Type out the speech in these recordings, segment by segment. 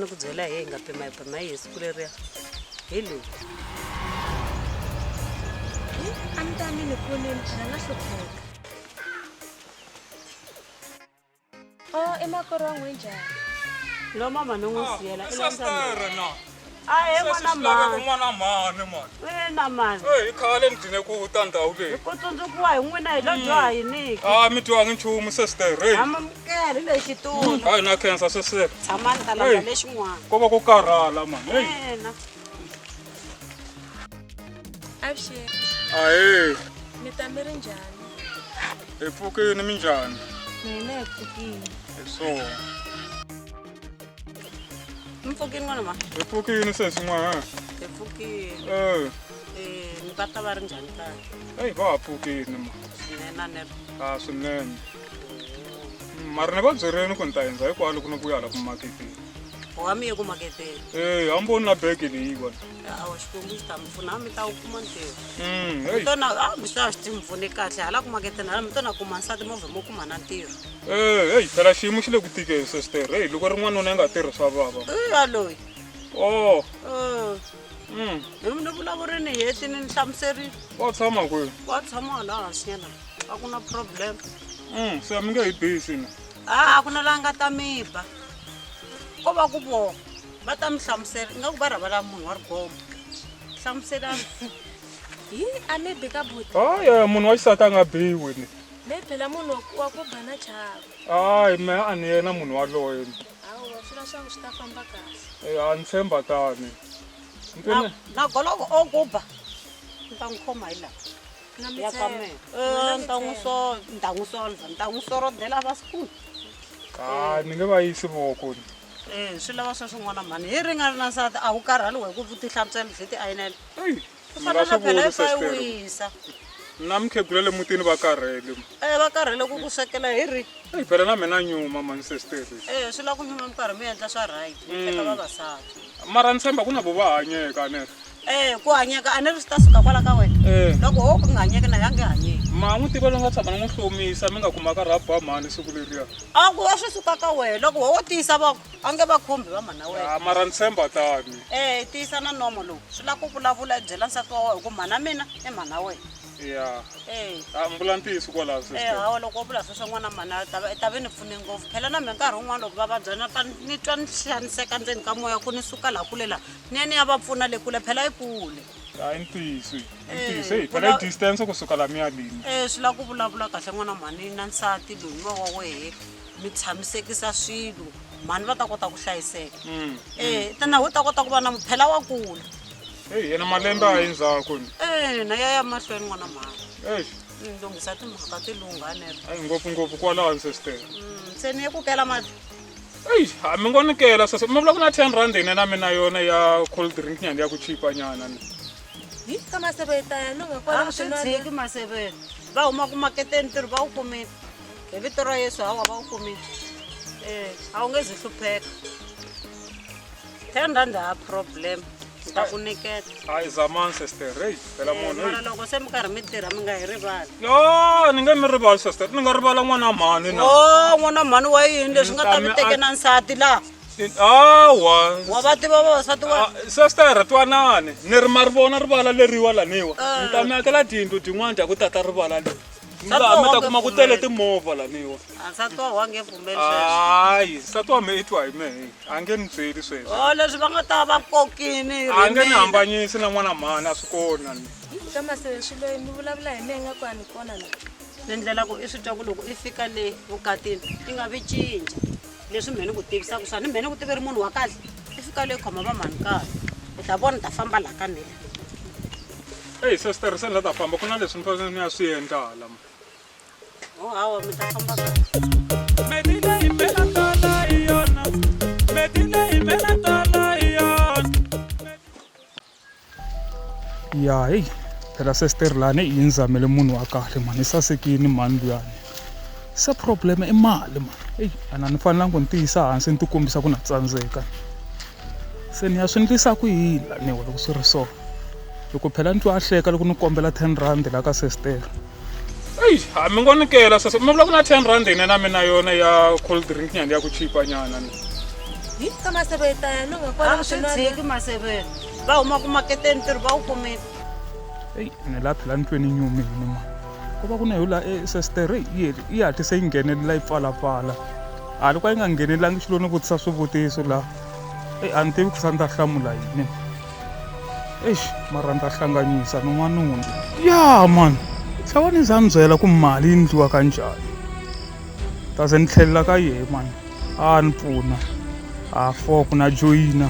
ni ku byela hi nga pima hi siku leriya hi loyi a ni ta mi ni pfuneni phela nga hlupheka emakoro wa n'wenjhani lo mama ni n'wi siyela Sastere na. he n'wana mani N'wana mani man. na mani Hey, khale ni dine ku ta ndhawu leyi. ku tsundzukiwa hi n'wina hi lo dyoha hi niki Mi twangi nchumu sastere. amamukeli lexi xitulu Hayi na khensa sastere. tshamani ta langa lexin'wana Ko va ku karhala man. Hey. ena avuxeni Ahe, mi ta mi ri njhani hi pfukini minjhani? mina hi pfukini So, mpfukini n'wana ma hi pfukini sesi n'wana. hi pfukini Eh, ni va ta va ri njhani kaya hey va ha pfukini man. nena ni ri Swinene. Mara ni va byerini ku ni ta endla hikwalo ku ni ku ya hala ku maketeni. wa mi ye ku maketeni Hamboni na bege leyi vona. awa xikwembu xi ta mi pfuna a mi ta wu kuma ntirho Hey. tona mi swi swi ti mi pfune kahle hala ku maketeni hala mi to na kuma nsati movha mo kuma na ntirho Hey, phela xiyimo xi le ku tikeni sastere. Hey, loko ri n'wanuna yi nga tirhi swa vava. aloyi Oh, hi ni vulavurini hi heti ni hlamuserile wa tshama kwihi? wa tshama hala hansinyana a ku na problem Se mi nge hi busy na. a ku na laha nga ta mi ba ko va ku vona va ta mi hlamusela ingaku va rhava la munhu wa rigombo hlamuselani hi a mi bi ka buti Hayi, munhu wa xisati a nga biwi ni. mi phela munhu wa ku bana chava Hayi, me a ni yena munhu waloye ni. hawa swilo swa swi ta famba kahle A ni tshemba tani. na goloko o kuba ni ta n'wi khoma hi laha na mi ya ka mina ni ta n'wi solva ni ta n'wi sorodela va sikulu Ni nge va yisi voko ni. swi lava swa swin'wana mani hi ringana na nsati a wu karhali wehe ku ti hlamusela byi ti ayinela Hey, u mi nga fanele swi phela voni yi fa yi sastere. wisa Na mikhegula le mutini va karhele. va karhele ku ku swekela hi ri Hey, phela na mina nyuma mani sastere. swi lava ku nyuma mi karhi mi endla swa right mi teka vavasati Mara ni tshemba ku na vo va hanyeka ne. ku hanyeka a ni ri swi ta suka kwala ka wena loko wo ku nga hanyeki na ya nge hanyeki Ma n'wi tiva lo nga tshama ni n'wi hlomisa mi nga kumaka rhaba mhani siku leriya. a ku wa swi suka ka wena loko wo tiyisa voko a nge va khumbi va mhana wena Mara ni tshemba tani. tiyisa na nomo lowu swi lava ku vulavula hi byela nsati wa wena ku mhana mina i mhana wena Ya. Mi vula ntiyiso kwalaho sastere. hawa loko wo vula sweswo n'wana mhana ta ve ni pfune ngopfu phela na mi nkarhi wun'wana loko va vabyana ni twa ni xaniseka ndzeni ka moya ku ni suka laha kule laha ni ya ni ya va pfuna le kule phela yi kule Hayi ntiyiso. Ntiyiso. Hey, phela i distance kusuka la mi ya lini. swi lava ku vulavula kahle n'wana mhani na nsati loyi wa wa wehe mi tshamisekisa swilo mhani va ta kota ku hlayiseka tana u ta kota ku va na muphela wa kula Hey, yena malembe a endzhaku ni. na ya mahlweni n'wana mhani Hey, ni lunghisa timhaka ti lungha nere hayi ngopfungopfu kwalaho sastere. se ni ye ku kela mati Hey, mi ngo nikela sasa. Mi vula ku na 10 rand ine na mina yona ya cold drink nyana ya ku chipa nyana ni. hi ka maseve ta ya no nga kwala swi swin'wana tshiki maseveni va huma ku maketeni ntirho va wu kumile hi vito ra yesu hawa va wu kumile a wu nge zi hlupheka 10 rand a problem ni ta ku niketa Hayi zamani sastere. Hey, phela munhu. mara loko se mi karhi mi tirha mi nga hi rivali Yo, ni nge mi rivali sastere. Ni nga rivala n'wana mhani na. n'wana mhani wa yini leswi nga ta mi teke na nsati laha Awa. wa va tiva vavasati wa Sastere twanani. Ni ri ma ri vona rivala leriwa laniwa. Ni ta mi akela tiyindlu tin'wana ta ku tata rivala leri. Mi ta kuma ku tele timovha laniwa. nsati wa wa nge pfumeli sweswo Hayi, nsati wa me i twa hi mehe. A nge ni byeli sweswo. leswi va nga ta va kokini A nge ni hambanyisi na n'wana mhani a swi kona ni. ka maseve swilo mi vulavula hi mehe nga ku a ni kona la ni ndlela ku i swi twa ku loko i fika le vukatini i nga vi cinca leswi mhe ni ku tivisaka swona ni mhe ni ku tiveri munhu wa kahle i fika le i khoma va mhani kahle u ta vona ni ta famba laha ka nile Hey, sastere se ni la ta famba ku na leswi ni fanele ni ya swi endla hala. hawa mi ta famba kahle Medina imela tola iyona. Medina imela tola iyona. Ya, hey. Phela sastere lani i nzamele munhu wa kahle mani i sasekini mani luyani. Se problem i mali mani. Hey, ana ni fanelanga ni tiyisa hansi ni ti kombisa ku na tsandzeka. Se ni ya swi endlisa ku yini laniwa loko swi ri so. Loko phela ni twa a hleka loko ni kombela 10 rand la ka sastere. Hey, mi ngo nikela sasa. Mi vula ku na 10 rand ine na mina yona ya cold drink nyana ya ku chipa nyana ni. hi ka maseve ta yana nga a kwala swi swin'wana tshiki maseve va huma ku maketeni ntirho va wu kumile eyi ni la phela ni twe ni nyumile mani ku va ku na yola esestere yi hatlise yi nghenelela yi pfalapfala loko a yi nga nghenelelangi xilo ni vutisa swivutiso laha a ni tivi ku sa ni ta hlamula yini exi mara ni ta hlanganyisa nun'wanuna ya mani tlhava ni za ni byela ku mali yi ndliwa ka njhani ta ze ni tlhelela ka yehe mani ni pfuna foko na joyina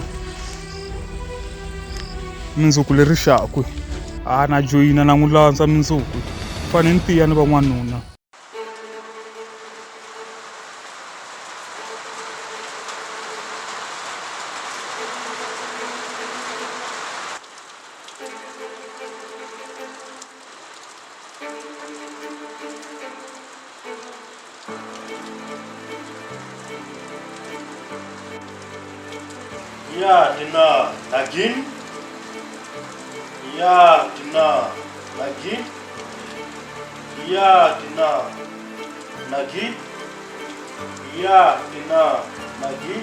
mindzuku leri xakwe na joyina na n'wi landza mindzuku fane ni tiya ni van'wanuna Ya Dina Nagin. Ya Dina Nagin. Ya Dina Nagin. Ya Dina Nagin.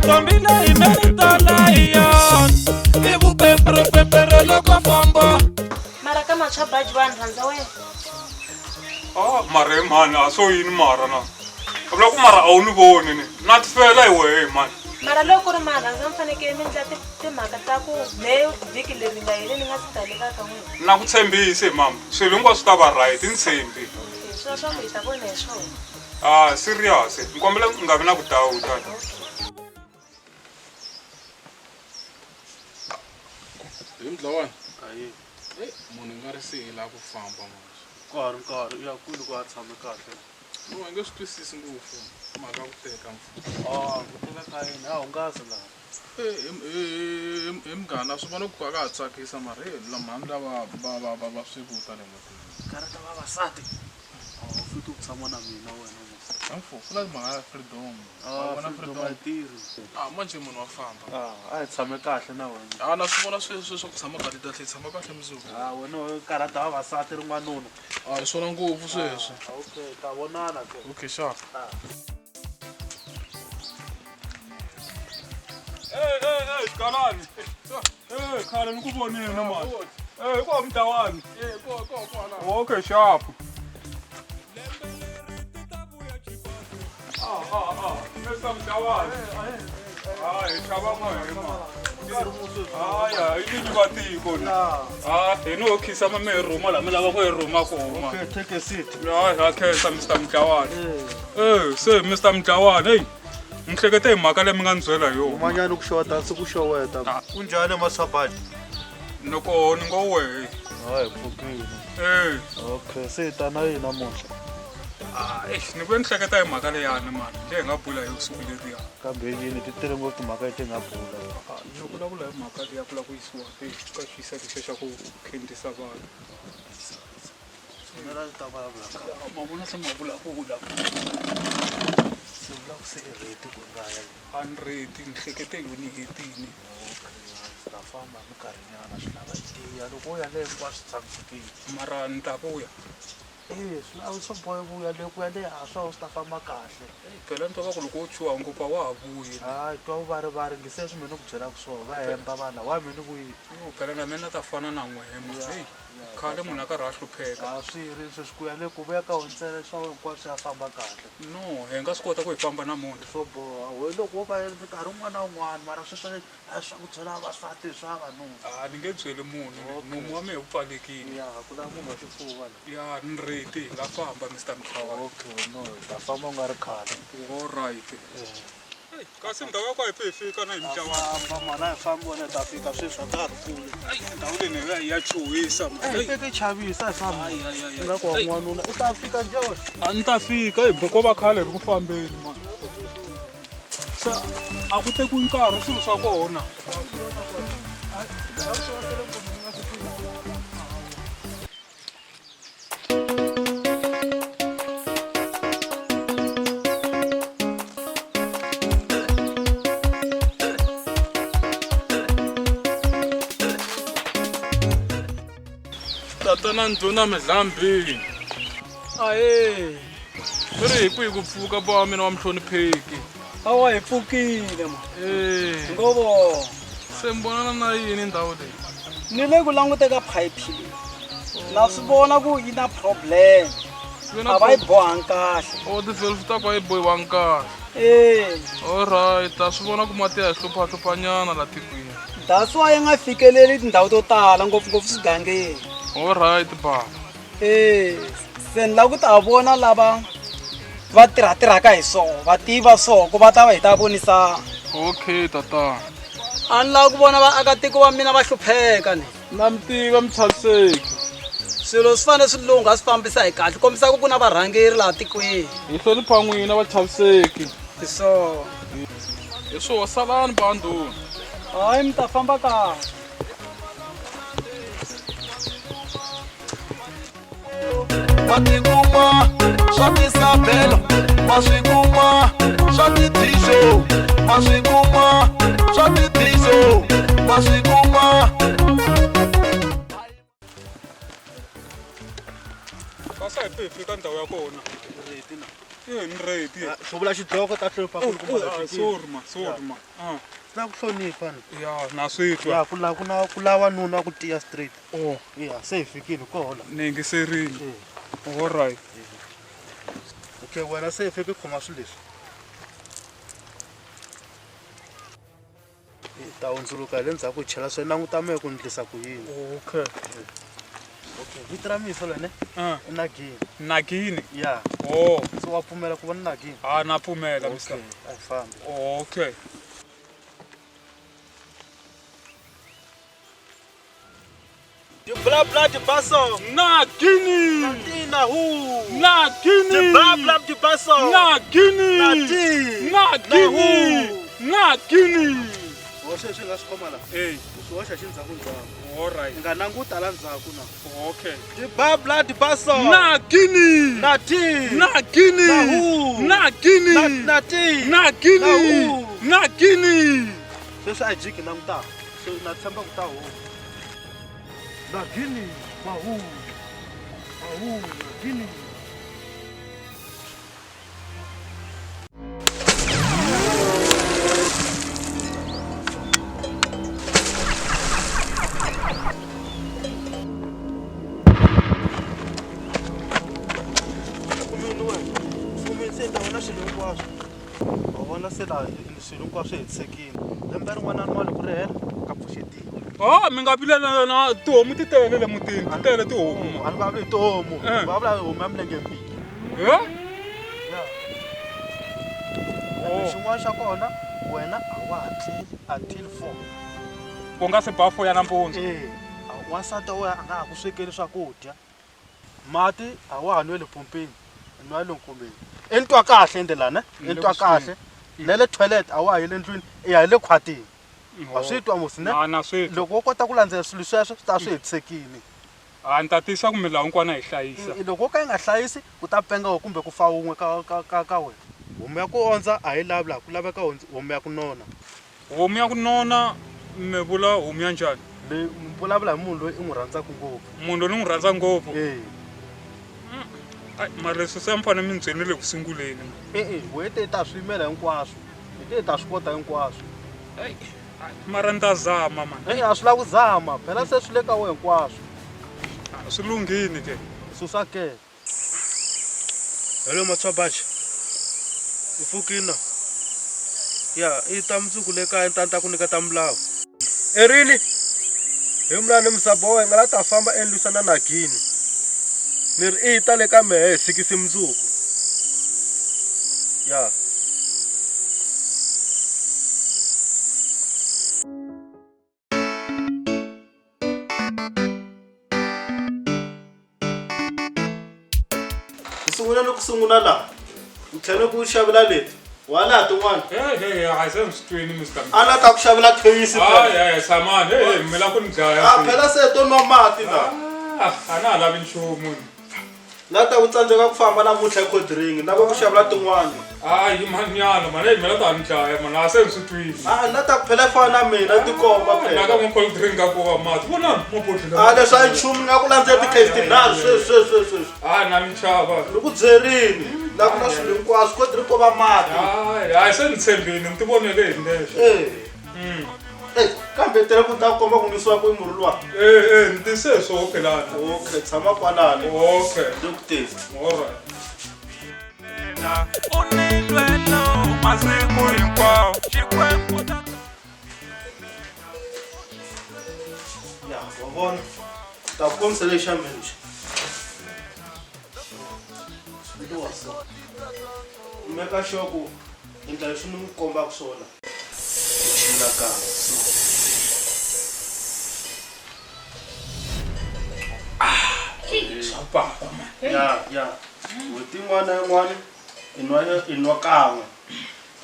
Tombina imeritala iyon Ibu pepero loko fombo mara ka matshwa baji wa ni rhandza wena mara mani a swo yini mara na a vula ku mara a wu ni voni ni na ti fela hi wehe mani mara loko ku ri ma rhandza mi fanekele mi endla timhaka ta ku me vhiki leri nga heli ni nga swi taleka ka n'wina na ku tshembisi mama swilo hinkwaswo swi ta va right ni tshembi swilo swa ku hi ta vona hi swona serious ni kombela ku nga vi na ku dawuta Hi Mdlawana. Hayi. Munhu nga ri se la ku famba manje. Nkarhi ya kulu ku a tshame kahle. No, nge swi twisisi ngopfu mhaka ku teka mfumo. Ku teka ka yini a hungasi laha. Hi munghana swi vona ku ka ha tsakisa mara la mhani lava va swi vuta le mutini. Karata vavasati. U fiti ku tshama na mina wena mos. Mfu, ku la mhaka ya freedom. Wena freedom a tirhi. Manje munhu wa famba. A hi tshame kahle na wena. Na swi vona sweswo swa ku tshama kahle tahle tshama kahle mundzuku. Wena karata vavasati rin'wanuna. Hi swona ngopfu sweswo. Okay, ta vonana ke. Okay, sharp. Kalani khale ni ku vonile mani kwa Mdlawana okay sharp Mr. Mdlawana hi xava mahema ini va tiko hi no khisa mi rhuma laha mi lava ku hi rhuma kona Okay, take a seat. ha khensa Mr. Mdlawana se Mr. Mdlawana hey ni hlekete hi mhaka leyi mi nga ni byela hi yona Manyana ku xota siku xo weta. Kunjhani masapati? loko ni ngo wehe Hayi pfukile. Okay, se ta na yini namuntlha? ni ve ni hleketa hi mhaka leyani mani leyi hi nga bula hi siku leriya Kambe yini ti tele ngopfu timhaka leti nga bula. ni vulavula hi mhaka leyi ya ku lava ku yisiwa ka xisa lexiya xa ku khendzisa vanhu Mina ta vulavula. mavona se ma vulavula Se vula ku se rate ku nga ya. 100 ni hlekete hi ni hetini Ta famba minkarhinyana swi lava tiya loko u ya le hinkwaswo swi tshamisekile. mara ni ta vuya Swi lava swo bohe vuya le ku ya le swa swi ta famba kahle. phela ni twa va ku loko u chuha ngopfu a wa ha vuyi Hayi twa u varivaringi se swi mina ku byelaka swona va hemba vana wa mina vuyi. phela na mina ta fana na n'wehema heyi khale munhu a karhi a hlupheka Swi ri sweswi ku ya le ku vuya ka huntsele swa hinkwaswo ya famba kahle. no hi nga swi kota ku hi famba namuntlha Swo boha we loko wo va nkarhi wun'wana na wun'wana mara sweswo swa ku byela vavasati swa vavanuna. ni nge byeli munhu nomu wa mehe wu pfalekile Ya ku lava munhu wa xifuva ya ni reti hi nga famba Mr. Mdlawana okay no ta famba u nga ri khale. alright kasi ndhawu ya ku hi fika na hi Mdlawana Famba mana hi fambi wena ta fika sweswi a ka ha ri kule. ndhawu leyi ya chuhisa Teke chavisa hi fambi. Nga ku wa n'wanuna u ta fika njhani? a ni ta fika hi ko va khale ri ku fambeni mani se a ku tekiwi nkarhi swilo swa kona tatana ndluna midlambini Aye, mi ri hi kwihi ku pfuka ba wa mina wa muhlonipheki awa hi pfukile ma. Ngovo, se mi vonana na yini ndhawu leyi ni le ku languteka phayiphi leyi. Na swi vona ku yi na problem. A va yi bohangi kahle. o tiselfu ta ku a yi bohiwangi kahle alright a swi vona ku mati ya hi hluphahlupanyana la tikweni That's why yi nga fikeleli tindhawu to tala ngopfungopfu swigangeni. alright baba Se ni lava ku ta vona lava va tirhaka hi swona, va tiva swona ku va ta va hi ta vonisa. okay tatana A ni lava ku vona vaakatiko va mina va hlupheka ni. na mi tiva mi tshamiseki Swilo swi fanele swi lungha swi fambisa hi kahle, kombisa ku na varhangeri laha tikweni. hi hlonipha n'wina va chaviseki Hi swona. hi swoho salani bandhuni Hayi mi ta famba kahle. Matikuma swa tisabelo maswikuma swa tithiso maswikuma swa tithiso maswikuma Kasi hi ti fika ndhawu ya kona. Ni ready. swo vula xidloko ta hlupha Sorry ma. na ku hlonipa Ya, na switwa. ya ku lava nuna ku tiya straight Oh, ya se hi fikile kola ni yingiserile. All right. okay wena se hi fike khoma swilo leswi hi ta hundzuluka hi le ndzhaku hi chela swi languta mehe ku ndlisa ku yini Okay. okay vito ra miso lene i Nagini Nagini. ya Oh, so wa pfumela ku va ni Nagini na pfumela Mr. okay a hi fambi Okay. bla bla di baso Nagini. Tina hu Nagini. bla bla di baso Nagini. Nati. Nagini. Nagini. wo se swi nga swi khoma la Hey, swi hoxa xindzhaku ndzhaku all right. ni nga languta la ndzhaku na Okay. di bla bla di baso Nagini. Nati. Nagini. Nahu. Nagini. Nati. Nagini. Nahu. Nagini. Sweswi a hi jiki languta so na tshemba ku ta huwa Nagini mahu Nagini vona se laha swilo hinkwaswo hetisekile lembe rin'wana na rin'wana ku ri hela ka pfuxetiwa Mi nga vileli na tihomu ti tele le mutini, ti tele tihomu. a ni vulavula hi tihomu ni vulavula hi homu ya milenge mbili Yeah? xin'wana xa kona wena a wa ha tleli until 4 Ku nga se ba 4 ya nampundzu. wansati wa wena a nga ha ku swekeli swakudya mati a wa ha nweli pompini nwa le nkumbeni i ni twa kahle endlela ne i ni twa kahle na le toilet a wa ha yile ndlwini i ya hi le khwatini wa swi twa musi ne Na swi. loko wo kota ku landzela swilo sweswo swi ta swi hetisekile Ni ta tisa ku milawu hinkwana hi hlayisa. loko wo ka yi nga hlayisi ku ta penga wo kumbe ku fa wun'we ka wena homu ya ku ondza a yi lavi laha ku laveka homu ya ku nona Homu ya ku nona mi vula homu ya njhani? leyi mi vulavula hi munhu loyi i n'wi rhandzaka ngopfu Munhu loyi ni n'wi rhandza ngopfu. e Mara leswi se mi fanele mi byelile ku sunguleni. wete i ta swi yimela hinkwaswo hi ta swi kota hinkwaswo Mara ni ta zama man. a swi lava ku zama phela se swi le ka we hinkwaswo Swi lunghini ke. susa ke hello matswabaji u pfukini na ya i ta mundzuku le kaya ni ta ku nyiketa milawu really hi mulani misabo wa wena la ta famba endlwisana na Nagini ni ri i ta le ka mehe hi 6 mundzuku ya sungula loko sungula laha u tlhela ku xavela leti Wala tin'wana. A se mi swi twini Mr. A na ta ku xavela case Hayi tshamani mi lava ku ni dlaya. A phela se to nwa mati la. A na ha lavi nchumu. Na ta ku tsandzeka ku famba namuntlha hi cold drink na va ku xavela tin'wana. Hayi manyana mani mi lava ta ni dlaya mani a se mi swi twini. Na ta ku phela fana na mina tikomba phela. Na ka mo cold drink ka ku va mati vona mo botlhela. A leswi a nchumu nga ku landzela ti-case tinharhu sweswi. Na mi chava. Ni ku byerini. Na ku na swilo hinkwaswo cold drink ko va mati. Hayi se ni tshembini ni ti vonele hi ndlexo. Kambe tele ku ta komba ku nisiwa ku murhi luwa. Ni tise swo phelana. Okay, tshama kwalani. Okay. Doctor. Alright. Unindwelo masiku hinkwawo xikwembu Ya, wabona. Ta ku kombisa lexi xa mina lexi. Swilo wa so. Meka sure ku endla leswi ni n'wi kombaka swona. Chila kahle. Papa man. Ya. Witi n'wana yin'wana inwa kan'we.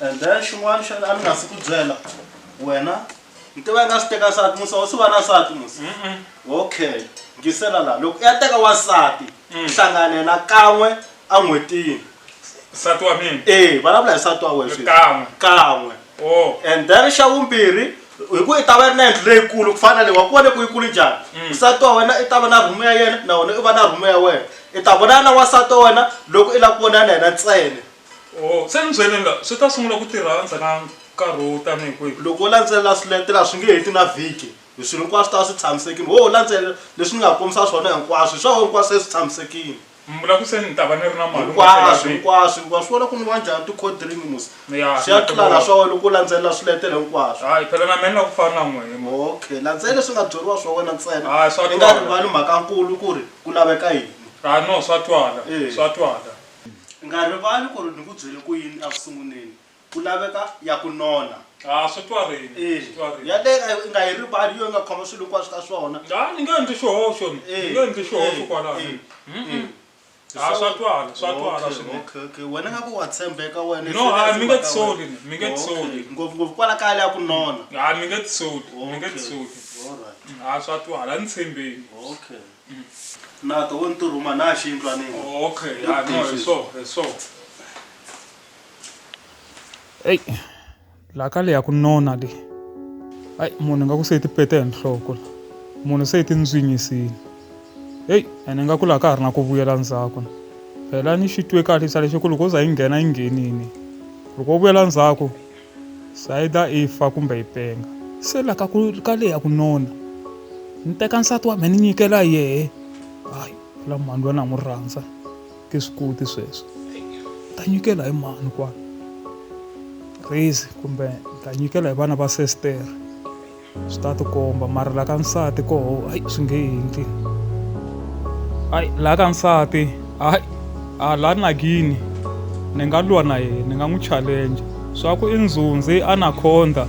And then xin'wana xa a ni nga si ku byela wena ni tiva nga swi teka nsati musa wa swi va na nsati musa. Okay. Ngisela la loko ya teka wasati hlangane na kan'we a n'hwetini. Nsati wa mina. Vulavula hi nsati wa wena kan'we. Kan'we. Oh. And then xa vumbirhi hi ku i ta va ri na yindlu leyikulu ku fana leyi wa ku vona ku yikulu njhani. Nsati wa wena i ta va na rumu ya yena na wena i va na rumu ya wena. I ta vonana na wasati wa wena loko i lava ku vonana na yena ntsena. Se ni byeleni la swi ta sungula ku tirha ndzhaku ka nkarhi wo tanihi kwihi. Loko wo landzelela swiletelo swi nge heti na vhiki hi swilo hinkwaswo swi ta swi tshamisekile wo landzelela leswi ni nga kombisa swona hinkwaswo hi swona hinkwaswo se swi tshamisekile. Mvula ku se ni ta va ni ri na mali. Hinkwaswo wa swi vona ku ni wa njhani ti-cold drink musa. Swi ya tlula na swa wena loko u landzelela swiletelo hinkwaswo. Hayi phela na mina na ku fana na n'wehe. Okay, landzelela leswi nga byeriwa swa wena ntsena. I nga rivali mhaka nkulu ku ri ku laveka yini. No swa twala. Swa twala. Nga rivali ku ri ni ku byele ku yini a sunguleni ku laveka ya ku nona. Swi twarini. Ya le nga yi rivali yo nga khoma swilo hinkwaswo ka swona. Ni nge endli xihoxo ni nge endli xihoxo kwalano. Swa twala swinene. Okay. Wena nga ku wa tshembeka wena. No, mi nge tisoli. Ngopfungopfu kwala kaya ya ku nona. Mi nge tisoli. Alright. Swa twala ni tshembeni. Okay. Na to won't ruma na xiyindlwanini. Okay, no, hi so. La ka leya ku nona le. Munhu nga ku se ti pete hi nhloko. Munhu se ti ndzwinyisile. Ene nga ku la ka ha ri na ku vuyela ndzhaku. Phela ni xi twe kahle xa lexi ku loko u za yi nghena yi nghenini. Loko u vuyela ndzhaku sayida i fa kumbe yi penga. Se la ka leya ku nona. Ni teka nsati wa mina ni nyikela yehe. La mani wa na n'wi rhandza ke swi koti sweswo ta nyikela hi mani kwala Rezi kumbe ta nyikela hi vana va sestere swi ta tikomba mara la ka nsati koho swi nge endli la ka nsati la nagini ni nga lwa na yena ni nga n'wi challenge swa ku i ndzundzi anaconda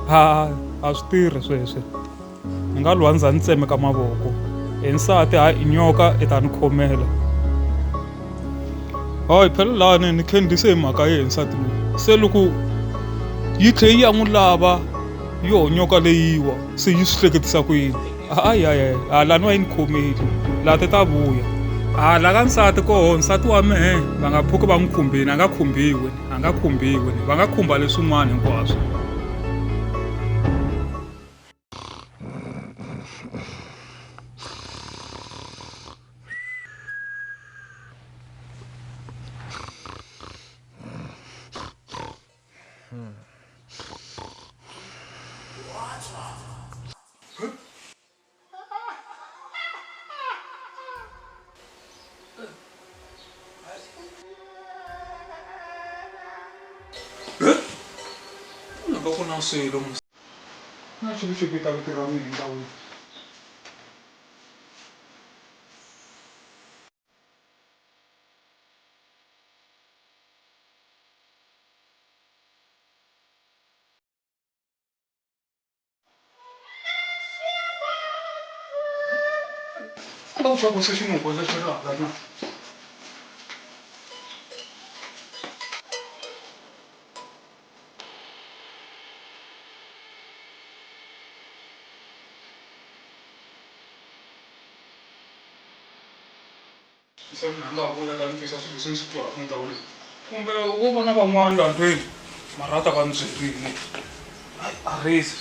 a swi tirhi sweswo ni nga lwa ndza ni tsemeka mavoko nsati inyoka i ta ni khomela phela lani ni khendise hi mhaka ye nsati loyi se loko yi tlhe yi ya n'wi lava yo nyoka leyiwa se yi swi hleketisa ku yini lani wa yi ni khomeli laha ti ta vuya la ka nsati koho nsati wa mehe va nga pfuki va n'wi khumbini a nga khumbiwi va nga khumba leswin'wana hinkwaswo Nga ku na swilo na xilo xo vita vito ra mina ndhawini Não, só você tinha uma coisa a chorar, não. se nga vula ka ntisa swilo swi twa ku ndhawu leyi kumbe wo vona van'wana laha ndlwini marata va ndzi byerile a risi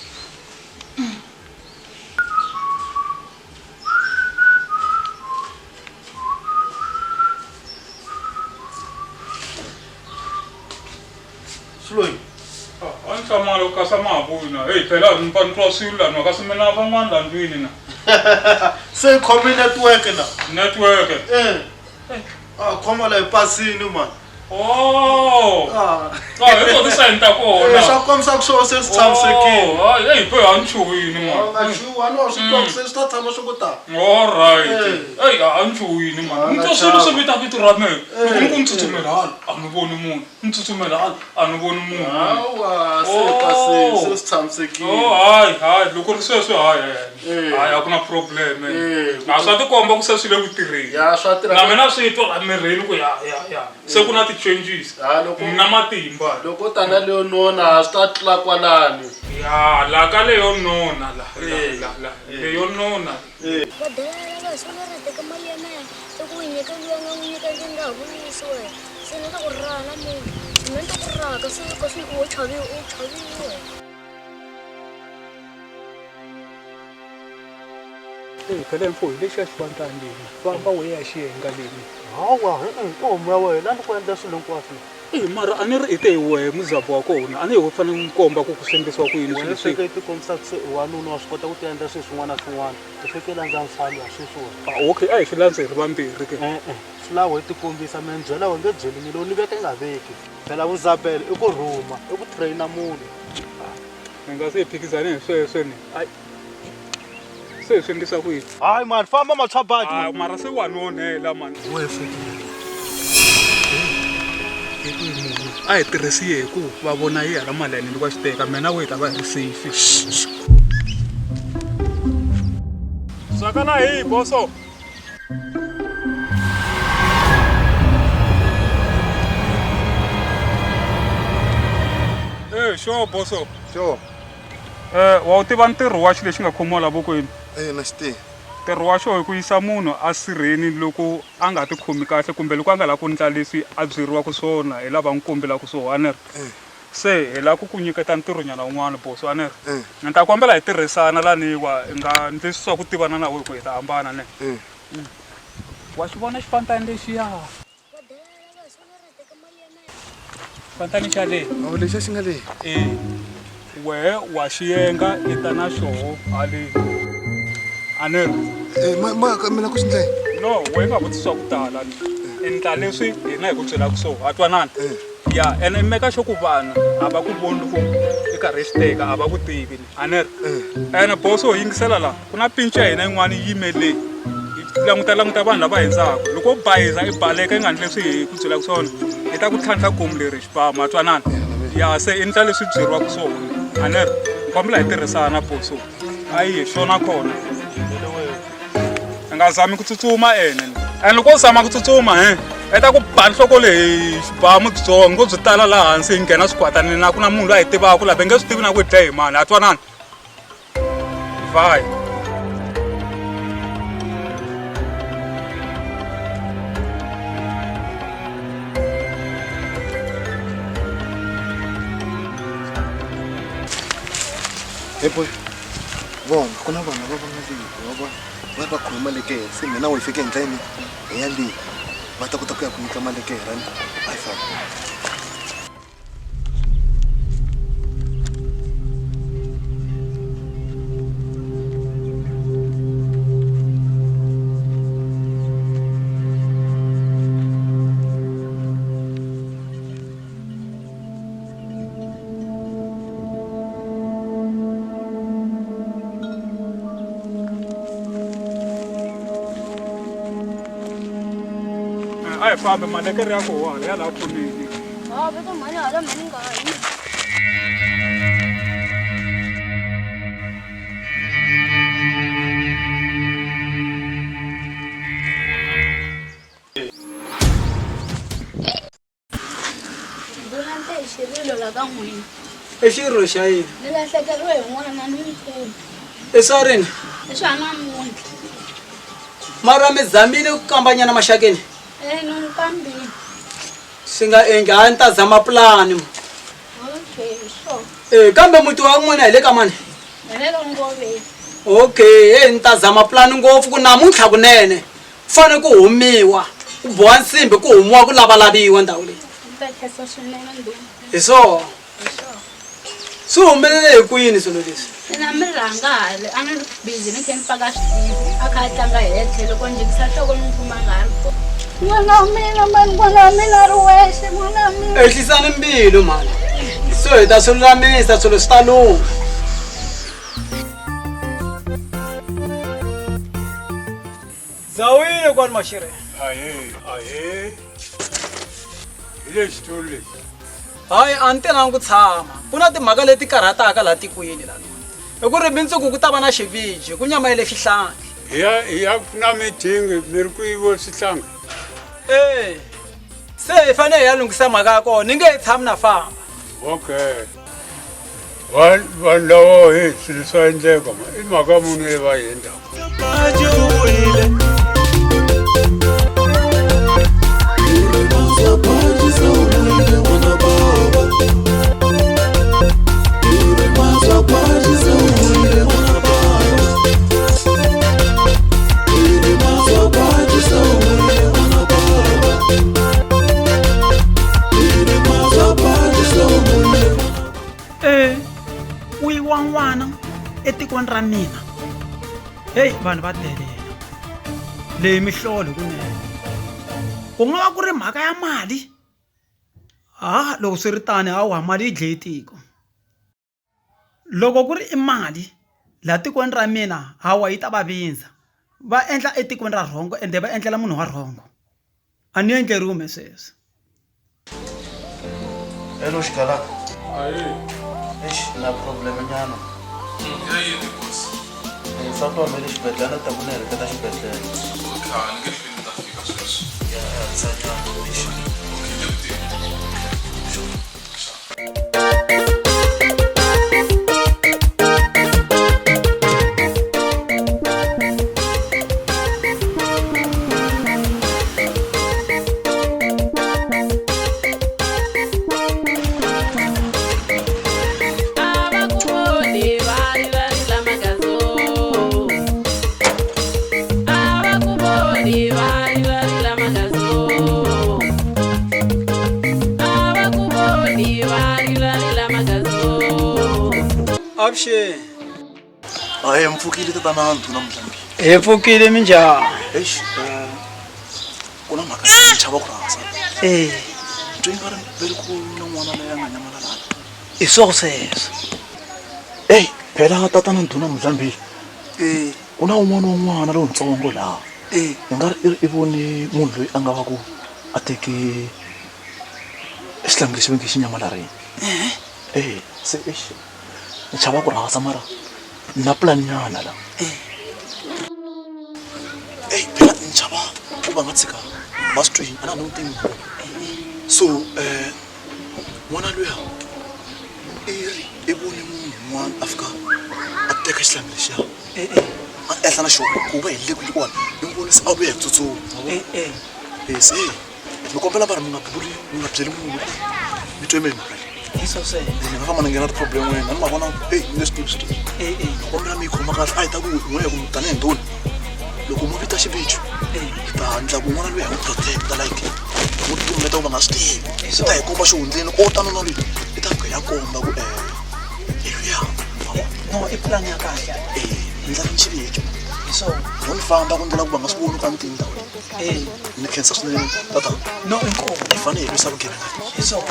Sloy. a ni hlamala ku kasa mahavuyina heyi phela ni panitwa swilo lani wa ka simena van'wana laha ndlwini na Se yi khomi network na. network Khoma la hi pasini man. oh hi to tisenta kona Swa komisa ku swo se swi tshamisekile. heyi pe a ni chuhini man Nga chuwa no swi twa se swi ta tshama swi ku ta. alright heyi a ni chuhini man ni twa swilo swi vita vito ra mehe loko ni ku ni tsutsumela hala a ni voni munhu ni tsutsumela hala a ni voni munhu Hawa se pasini se swi tshamisekile. hayi loko ri sweswo hayi a ku na problem a swa tikomba ku se swi le ku tirheni Ya swa tirha. na mina swi twa la mirini ku ya se ku na ti-changes na matimba Loko tana leyo nona swi ta tlula kwalani. ya la ka leyo nona leyo nona Vadala va swi nga ri teka mali ya mina se ku nyika liya nga n'wi nyika ndzi nga vuyisiwe se ni ta ku raha na mina ni ta ku raha kasi u chaviwe phela mfo hi lexi a xi vantanini famba we ya xiyenga leni Hawa nkomo ya wena ni ku endla swilo hinkwaswo. mara a ni ri i te hi wehe muzabu wa kona a ni hi wo fanele n'wi komba ku ku sengisiwa ku yini Wena swilo se swi ka ti kombisa ku se i wanuna wa swi kota ku ti endla swilo swin'wana na swin'wana. U fikela ndza mfana wa sweswo. okay a hi swi landzeri vambirhi ke Swi lava hi ti kombisa me byela we nge byeli ni lo ni veka nga veki. Phela vuzabele i ku rhuma i ku trainer munhu. ni nga se hi phikizane hi sweswo ni se hi swi endlisa ku yini Hayi man famba matshwabadi. mara se wa ni onhela mani We fikile. a hi tirhisiye hi ku va vona yi hala malani loko a xi teka mina we ta va hi ri safe swakana hi boso sure boso Sure. wa wu tiva ntirho wa xi lexi nga khomiwa la vokweni Na xi tivi. ntirho wa xo hi ku yisa munhu a sirheni loko a nga ti khomi kahle kumbe loko a nga lavi ku ndla leswi a byeriwaka swona hi lava n'wi kombelaka swona a ni ri se hi lava ku ku nyiketa ntirhonyana wun'wana boso a ni ri ni ta kombela hi tirhisana laniwa hi nga ndli swa ku tivana na we ku hi ta hambana ne wa xi vona xifantani lexiya vadala va swi nga ri teka mali ya mina xifantani xa leyi Awu lexi xi nga leyi. wehe wa xiyenga i ta na xoho haleni a ni ri Mina ku xi ndleka. no we nga vutisiwa ku tala ni endla leswi hina hi ku byelaka swona a twanana ya ene meka xo ku vanhu a va ku voni loko i karhi xi teka a va ku tivi ni a ni ri ene boso ho yingisela laha ku na pinci ya hina yin'wana yi yimele hi languta vanhu lava hundzaka loko u bayiza i baleka i nga ndli leswi hi ku byelaka swona hi ta ku tlhantlha gomu leri xipama a twanana ya se i ndla leswi byeriwaka swona a ni ri kombela hi tirhisana boso a yi hi xona khona nga zami ku tsutsuma ene loko u zama ku tsutsuma i ta ku ba nhloko leyi xibamu byitsongo ngo byi tala laha hansi hi nghena swikwatanini na ku na munhu loyi a hi tivaka laha hi nge swi tivi na ku hi dlaye hi mani a twanana vai Boy. Vona ku na vanhu va nga leyi va va khoma mali ke se mina we fike ndleni hi ya leyi va ta kota ku ya ku nyika mali ke rani a yi famba. a hi fambi malekere ya koho hala ya laha khoneni veka mali hala mali nga yi durante xirilo la ka n'wina I xirho xa yini? ni lahlekeriwe hi n'wana ni nkulu I swa rini? leswi a namuntlha Mara mi zamile ku kambanyana maxakeni? Nonkambi. Swi nga endla a ni ta zama pulani. Okay, sure. Kambe muti wa n'wina hi le ka mani? Hello Ngobeni. Okay, ni ta zama pulani ngopfu ku namuntlha kunene. Fane ku humiwa. Ku boha nsimbi ku humiwa ku lavalaviwa ndhawu leyi. Ta khesa swinene ndo. Hi swona. Swi humelele hi kwini swilo leswi? Na mi rhangale a ni busy ni khen paka switivi a kha tlanga hi tlhelo ko njikisa nhloko ni kuma ngari ko n'wana wa mina mani n'wana wa mina ri wexe n'wana wa mina Ehlisani mbilu mani. So hi ta swi lulamisa swilo swi ta lungha. Zawile kwani Mashire. Ahe. Ile xitulu lexi. Hayi a ni tenanga ku tshama. Ku na timhaka leti karhataka laha tikweni lana. Hi ku ri mundzuku ku ta va na xiviji ku nyama yale xihlangi. Ya na meeting mi ri ku yivo swihlangi. Se hi fanele hi ya lunghisa mhaka ya kona ni nge hi tshami na famba. Okay. Vanhu lavo he swilo swa endleka i mhaka munhu leyi va yi endlaka. Wi wa n'wana etikweni ra mina. Hey vanhu va delela. Leyi mihlolo kunene. Ku nga va ku ri mhaka ya mali. Loko swi ri tani hawa mali yi dlaye tiko. Loko ku ri i mali laha tikweni ra mina hawa yi ta va vindza. Va endla etikweni ra rhongo ende va endlela munhu wa rhongo. A ni endleriwi me sweswo. Hello Xikala. Aye. Na problem nyana. Ya yini boss? Swa ku amele xibedhlele ta ku ni heleketa xibedhlele. Okay, ni nge fini ta fika sweswo. Ya tsanyana. Okay, le ku Abshe. Hayi mfukile tatana nduna mhlambi. Hi pfukile minjhani? Ku na mhaka ni chava ku rasa. Nto yi nga ri veri ku na n'wana loyi a nga nyamalala. Hi swona sweswo. Phela tatana nduna mhlambi. Ku na un'wana wa n'wana lowuntsongo laha. Ni nga ri i voni munhu loyi a nga va ku a teke xihlangi lexi venge xi nyamalarini. Se ni chava ku rasa mara na plan nyana la. Phela ni chava ku va nga tshika va swi twini a na no tingi. So n'wana luya i voni munhu un'wana a fika a teka xihlangi lexiya a ehla na xona ku va hi le ku kona ni voni se a vuya hi tsutsuma. Se ni kombela vanhu mi nga buli mi nga byeli munhu mi twe meli Hi swona sweswo. ni nga famba ni nghena ti-problem wena ni ma vona ni swi tivi swi ni kombela mi yi khoma kahle a hi ta ku n'we ku tanihi ndhuna loko mo vita xivijo hi ta handla ku n'wana loyi hi n'wi protecta like n'wi tumbeta ku va nga swi tivi i ta hi komba xihundleni o tanana loyi i ta ya komba ku hi luya No, i plan ya kahle. ndlela ni xivijo Hi swona. no ni famba ku ndlela ku va nga swi voni ka mitindhawu ni khensa swinene tata No, inkomo. hi fanele hi lwisa vugevenga Hi swona.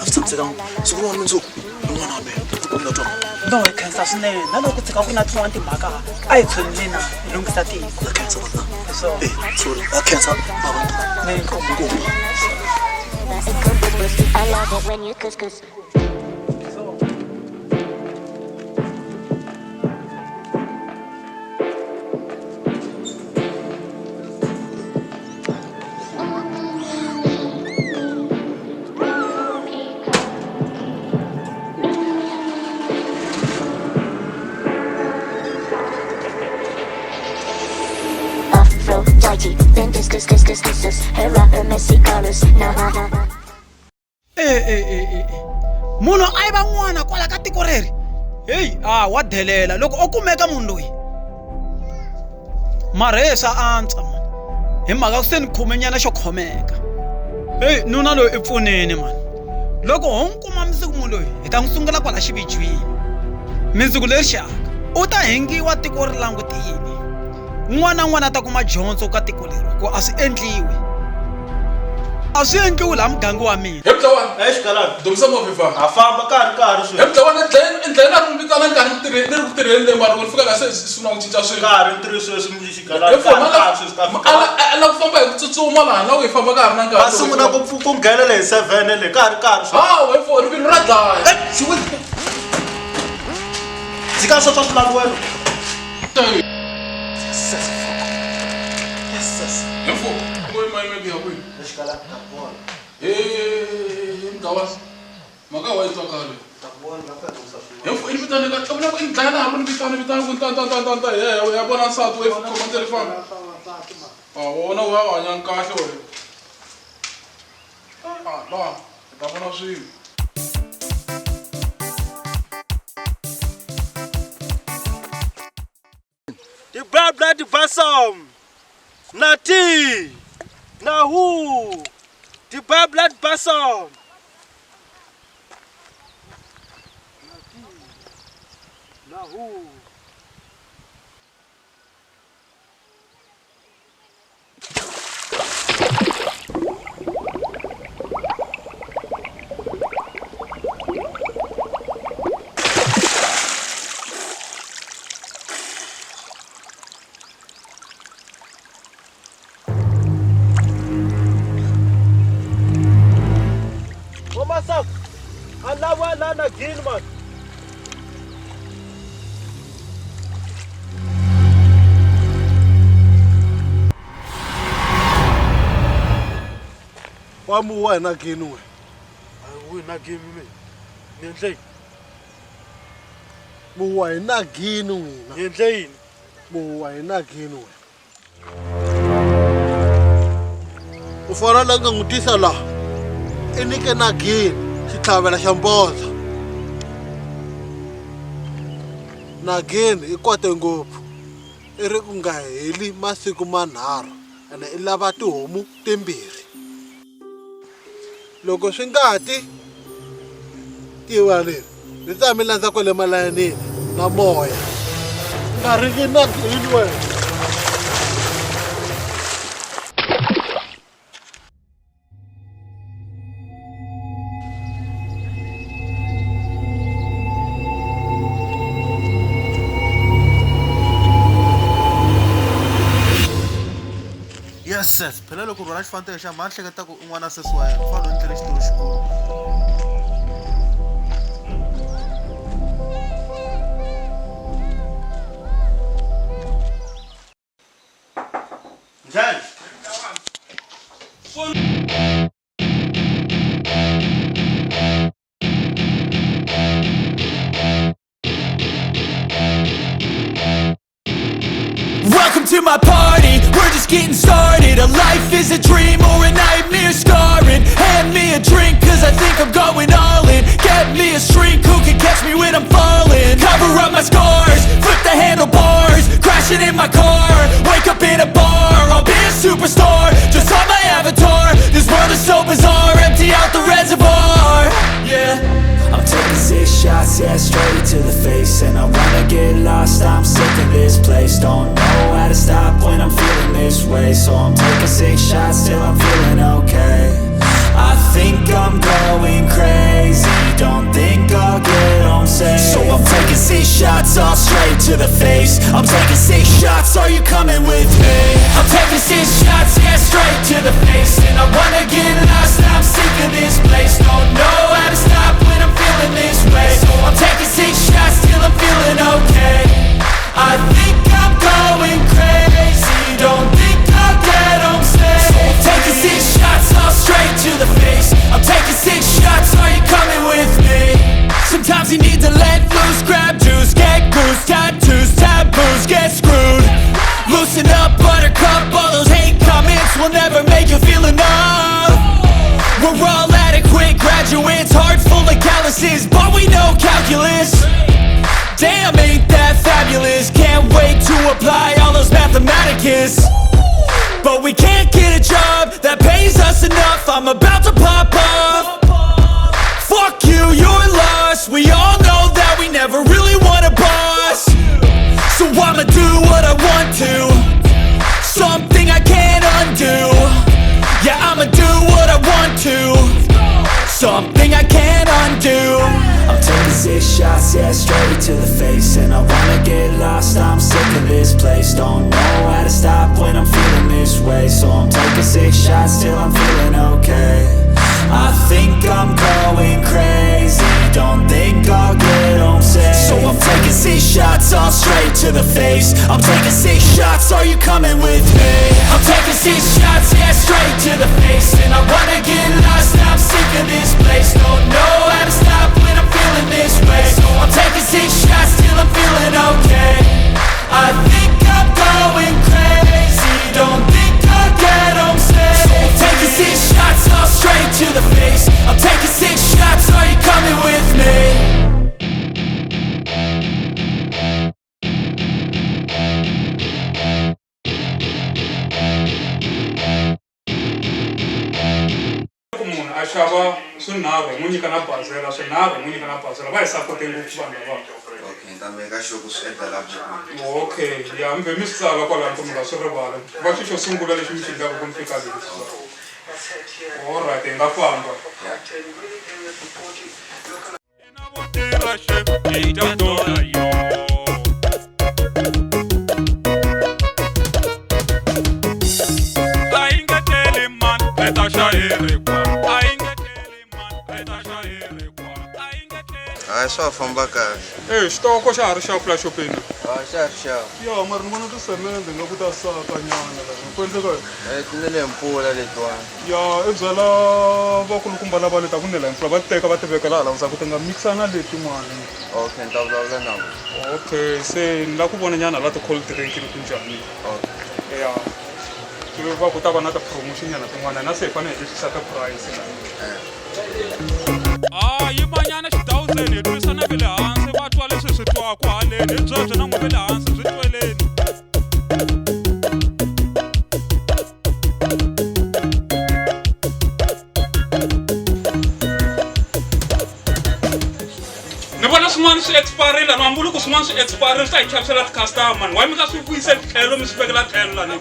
a swi tshamisekanga siku rin'wana mindzuku n'wana wa mina ku nga twa No, hi khensa swinene. Na loko ku tshika ku na tin'wana timhaka a hi tsholeni na hi lunghisa tiko. na khensa tata Hi swona. sorry a khensa vavantu Ne inkomo. I love it when you kiss. Afro, Georgie, munhu a yiva n'wana kwala ka tiko reri heyi wa delela loko o kumeka munhu loyi mara he swa antswa mani hi mhaka ku se ni khomenyana xo khomeka heyi nuna loyi i pfuneni mani loko ho n'wi kuma mundzuku munhu loyi hi ta n'wi sungula kwala xividyini mindzuku leri xaka u ta hengiwa tiko ri langutini n'wana na n'wana a ta kuma dyondzo ka tiko leri ku a swi endliwi laha muganga wa mina Xigalani domisa movha fa a famba karhi swi endlena ri vitana nkarhi ni ri ku tirheni le mara ku fika ka se swi na ku cinca swilo karhi ntirhiso leswi mi Xigalani a la ku famba hi ku tsutsuma laha na ku hi famba ka ha ri na nkarhi va sungula ku nghena le hi 7 le karhi swi wefo rivilo ra dlaya dzika swo swa swilaviwelo wefo mayimeki ya kwini mgawa maka wa itwa kale wefo ini vitane ka tlabula ku indlana ha ni vitane ku tanta ya bona nsati wefo komandere famba wona wa hanya kahle we la ta bona swilo the blood balsam Nati Nahu the blood balsam Nahu Alawa again, man. Wamu wa na again we. We na again me. Nendlei. Mu wa na again we. Nendlei. Mu wa na again we. Ufara langa ngutisa la. Enike na again. Xitlhavela xa mbodza na again i kwate ngopfu i ri ku nga heli masiku manharhu ene i lava tihomu timbirhi loko swi nga ti tiva leri ni ta mi landza kwale malayinini na moya nga ri na again wena Yes, phela loko rhona xifaniso xa mani hleketa ku un'wana sesi wa yena u fanele u endlele xitori xikulu njhani Welcome to my party, we're just getting started. A life is a dream or a nightmare scarring. Hand me a drink cause I think I'm going all in. Get me a shrink who can catch me when I'm falling. Cover up my scars, flip the handlebars. Crashing in my car, wake up in a bar. I'll be a superstar, just on my avatar. This world is so bizarre, empty out the reservoir. Yeah, I'm taking 6 shots, yeah, straight to the face. And I wanna get lost, I'm sick of this place. Don't know how to stop when I'm feeling this way. So I'm taking 6 shots till I'm feeling okay. I think I'm going crazy, don't think I'll get home safe. So I'm taking 6 shots all straight to the face. I'm taking 6 shots, are you coming with me? I'm taking 6 shots, yeah, straight to the face. And I wanna get lost, I'm sick of this place. Don't know how to stop when I'm feeling this way. So I'm taking 6 shots till I'm feeling okay. I think I'm going crazy, don't think I'll get home safe. So I'm taking 6 shots all straight to the face. I'm taking 6 shots, are you coming with me? Sometimes you need to let loose, grab juice, get goose, tattoos, taboos, get screwed. Loosen up, buttercup, all those hate comments make you feel enough. We're all adequate graduates, heart full of calluses, but we know calculus. Damn, ain't that fabulous. Can't wait to apply all those mathematicus. But we can't get a job that pays us enough. I'm about to pop off. Fuck you, you're lost. We all know that we never really want a boss. So I'ma do what I want to, something I can't undo. Yeah, I'ma do what I want to, something I can't undo. I'm taking 6 shots, yeah, straight to the face. And I wanna get lost, I'm sick of this place. Don't know how to stop when I'm feeling this way. So I'm taking 6 shots till I'm feeling okay. I think I'm going crazy, don't think I'll get home safe. So I'm taking 6 shots all straight to the face. I'm taking 6 shots, are you coming with me? I'm taking 6 shots, yeah, straight to the face. And I wanna get lost, I'm sick of this place. Don't know how to stop when I'm feeling this way. So I'm taking 6 shots till I'm feeling okay. I think I'm going crazy, don't think I'll get home safe. So I'm taking 6 shots all straight to the face. I'm taking 6 shots, are you coming with me? Munhu a xava swinharhu n'wi nyika na bazela swinharhu n'wi nyika na bazela va hi sapote ngopfu vanhu lava. Okay, ya mbe mi swi tsala kwalano ku mi nga swi rivali va xi xo sungula lexi mi xi endlaka ku mi fika lexi. Alright, hi nga famba. Só famba kahle. Xitoko xa ha ri xapu la xopeni. Xa xapu. Ya mara ni vona tisemende nga ku ta saka nyana la. Ku endleka ti nele mpfula letiwani. ya i byela vakulukumba lava leta ku nela mpfula va teka va tivekela hala ku ti nga mixana letin'wana. Okay, ni ta vulavula na vona. Okay, se ni la ku vona nyana la ti-cold drink ni ku njhani. Ya ke va ku ta va na ti-promotion nyana tin'wana na se hi fanele hi ehlisa ti-price na. Yimanyana xidawuzeni hi twisana ve le hansi va twa leswi swi twaka haleni hi byebye na n'wi ve le hansi byi tweleni. Ni vona swin'wana swi expirile ni hambi loko swin'wana swi expirile swi ta hi chavisela ti-customer mani why mi nga swi vuyiseli tlhelo mi swi vekela tlhelo lani.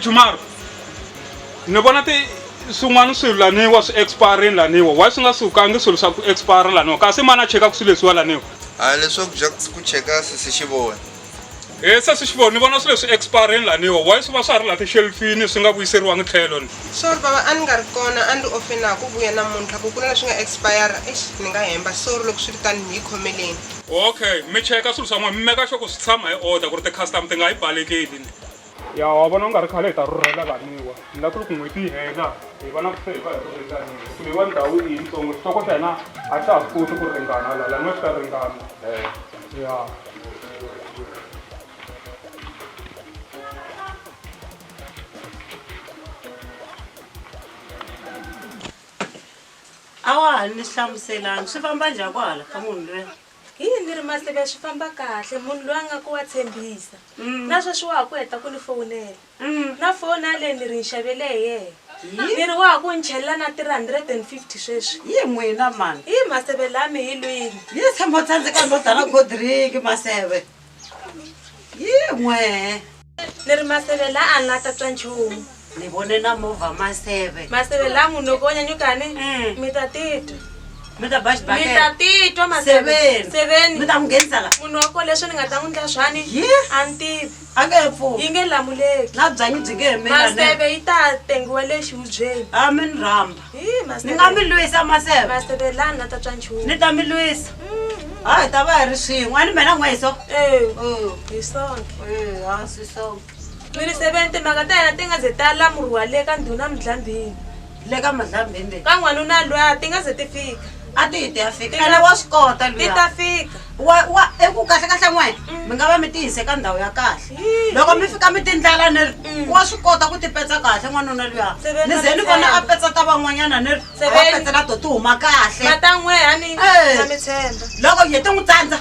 Jumar ni vona swin'wana swilo laniwa swi expirile laniwa why swi nga sukangi swilo swa ku expire laniwa kasi mana cheka ku swilo leswiwa laniwa. Leswaku bya ku cheka se xi vona. Se swi vona ni vona swilo leswi expirile laniwa why swi va swi ri la ti-shelfini swi nga vuyiseriwangi tlhelo. Sorry baba a ni nga ri kona a ni ofena ku vuya namuntlha ku ku na leswi nga expire ni nga hemba sorry loko swi ri tani hi khomeleni. Okay, mi cheka swilo swa n'wina mi meka sure ku swi tshama hi order ku ri ti-customer ti nga yi balekeli. Ya wa vona u nga ri khale hi ta rhurhela laniwa ni lava ku ri ku n'hweti yi hela hi va na ku se hi va hi rhurhelaniwa ku leyiwa ndhawu i yitsongo xitoko xa hina a xa ha swi koti ku ringana la laniwa swi ta ringana. Ya a wa ha ni hlamuselanga swi famba njhani kwala ka munhu loyi. Ni ri Maseve swi famba kahle munhu loyi a nga ku wa tshembisa na sweswi wa ha ku heta ku ni fowunela na foni yaleyi ni ri ni xavele hi yehe ni ri wa ha ku ni chelela na 350 sweswi. Yi n'wina mani hi Maseve lami hi lwini yi tshama tsandzeka no tala godriki Maseve yi n'we ni ri Maseve la a ni la ta twa nchumu ni vone na movha Maseve. Maseve la munhu loko wo nyanyukani mi ta titwa mi ta ba xibakele mi ta titwa Maseve mi ta n'wi nghenisa la munhu wa ko leswi ni nga ta n'wi ndla swani a ni tivi a nge pfuki yi nge lamuleki na byanyi byi nge hemela Maseve yi ta tengiwa le xihubyeni a mi ni rhamba hi ni nga mi lwisa Maseve. Maseve la ni la ta twa nchumu ni ta mi lwisa a hi ta va hi ri swin'we a ni mena n'we hi so hi sonke a swi sonke mi ri 7 timhaka ta hina ti nga ze ta lamuriwa le ka ndhuna midlambini le ka madlambini ka n'wanuna loya ti nga ze ti fika a ti ya fika ene wa swi kota ti ta fika eku kahle kahle n'we mi nga va mi tiyise ka ndhawu ya kahle loko mi fika mi tindlala ni ri wa swi kota ku tipetsa kahle n'wanuna luya ni ze ni vona a petsa ta van'wanyana ni ri a petsela to ti huma kahle mata n'we hani na mi tshemba loko hi ti n'wi tsandza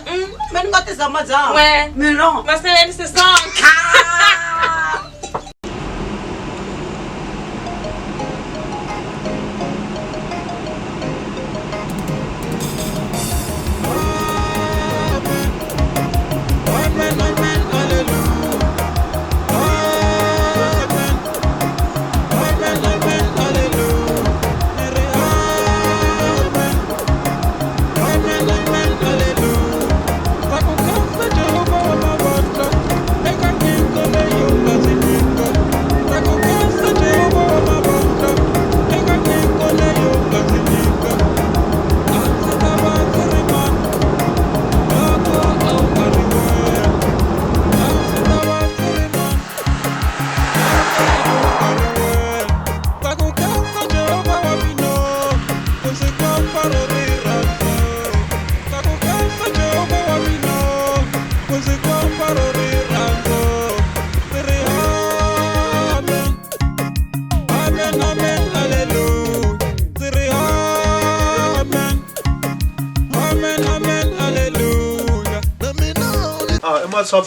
mi ni nga ti zamazama mino maseveni sisonke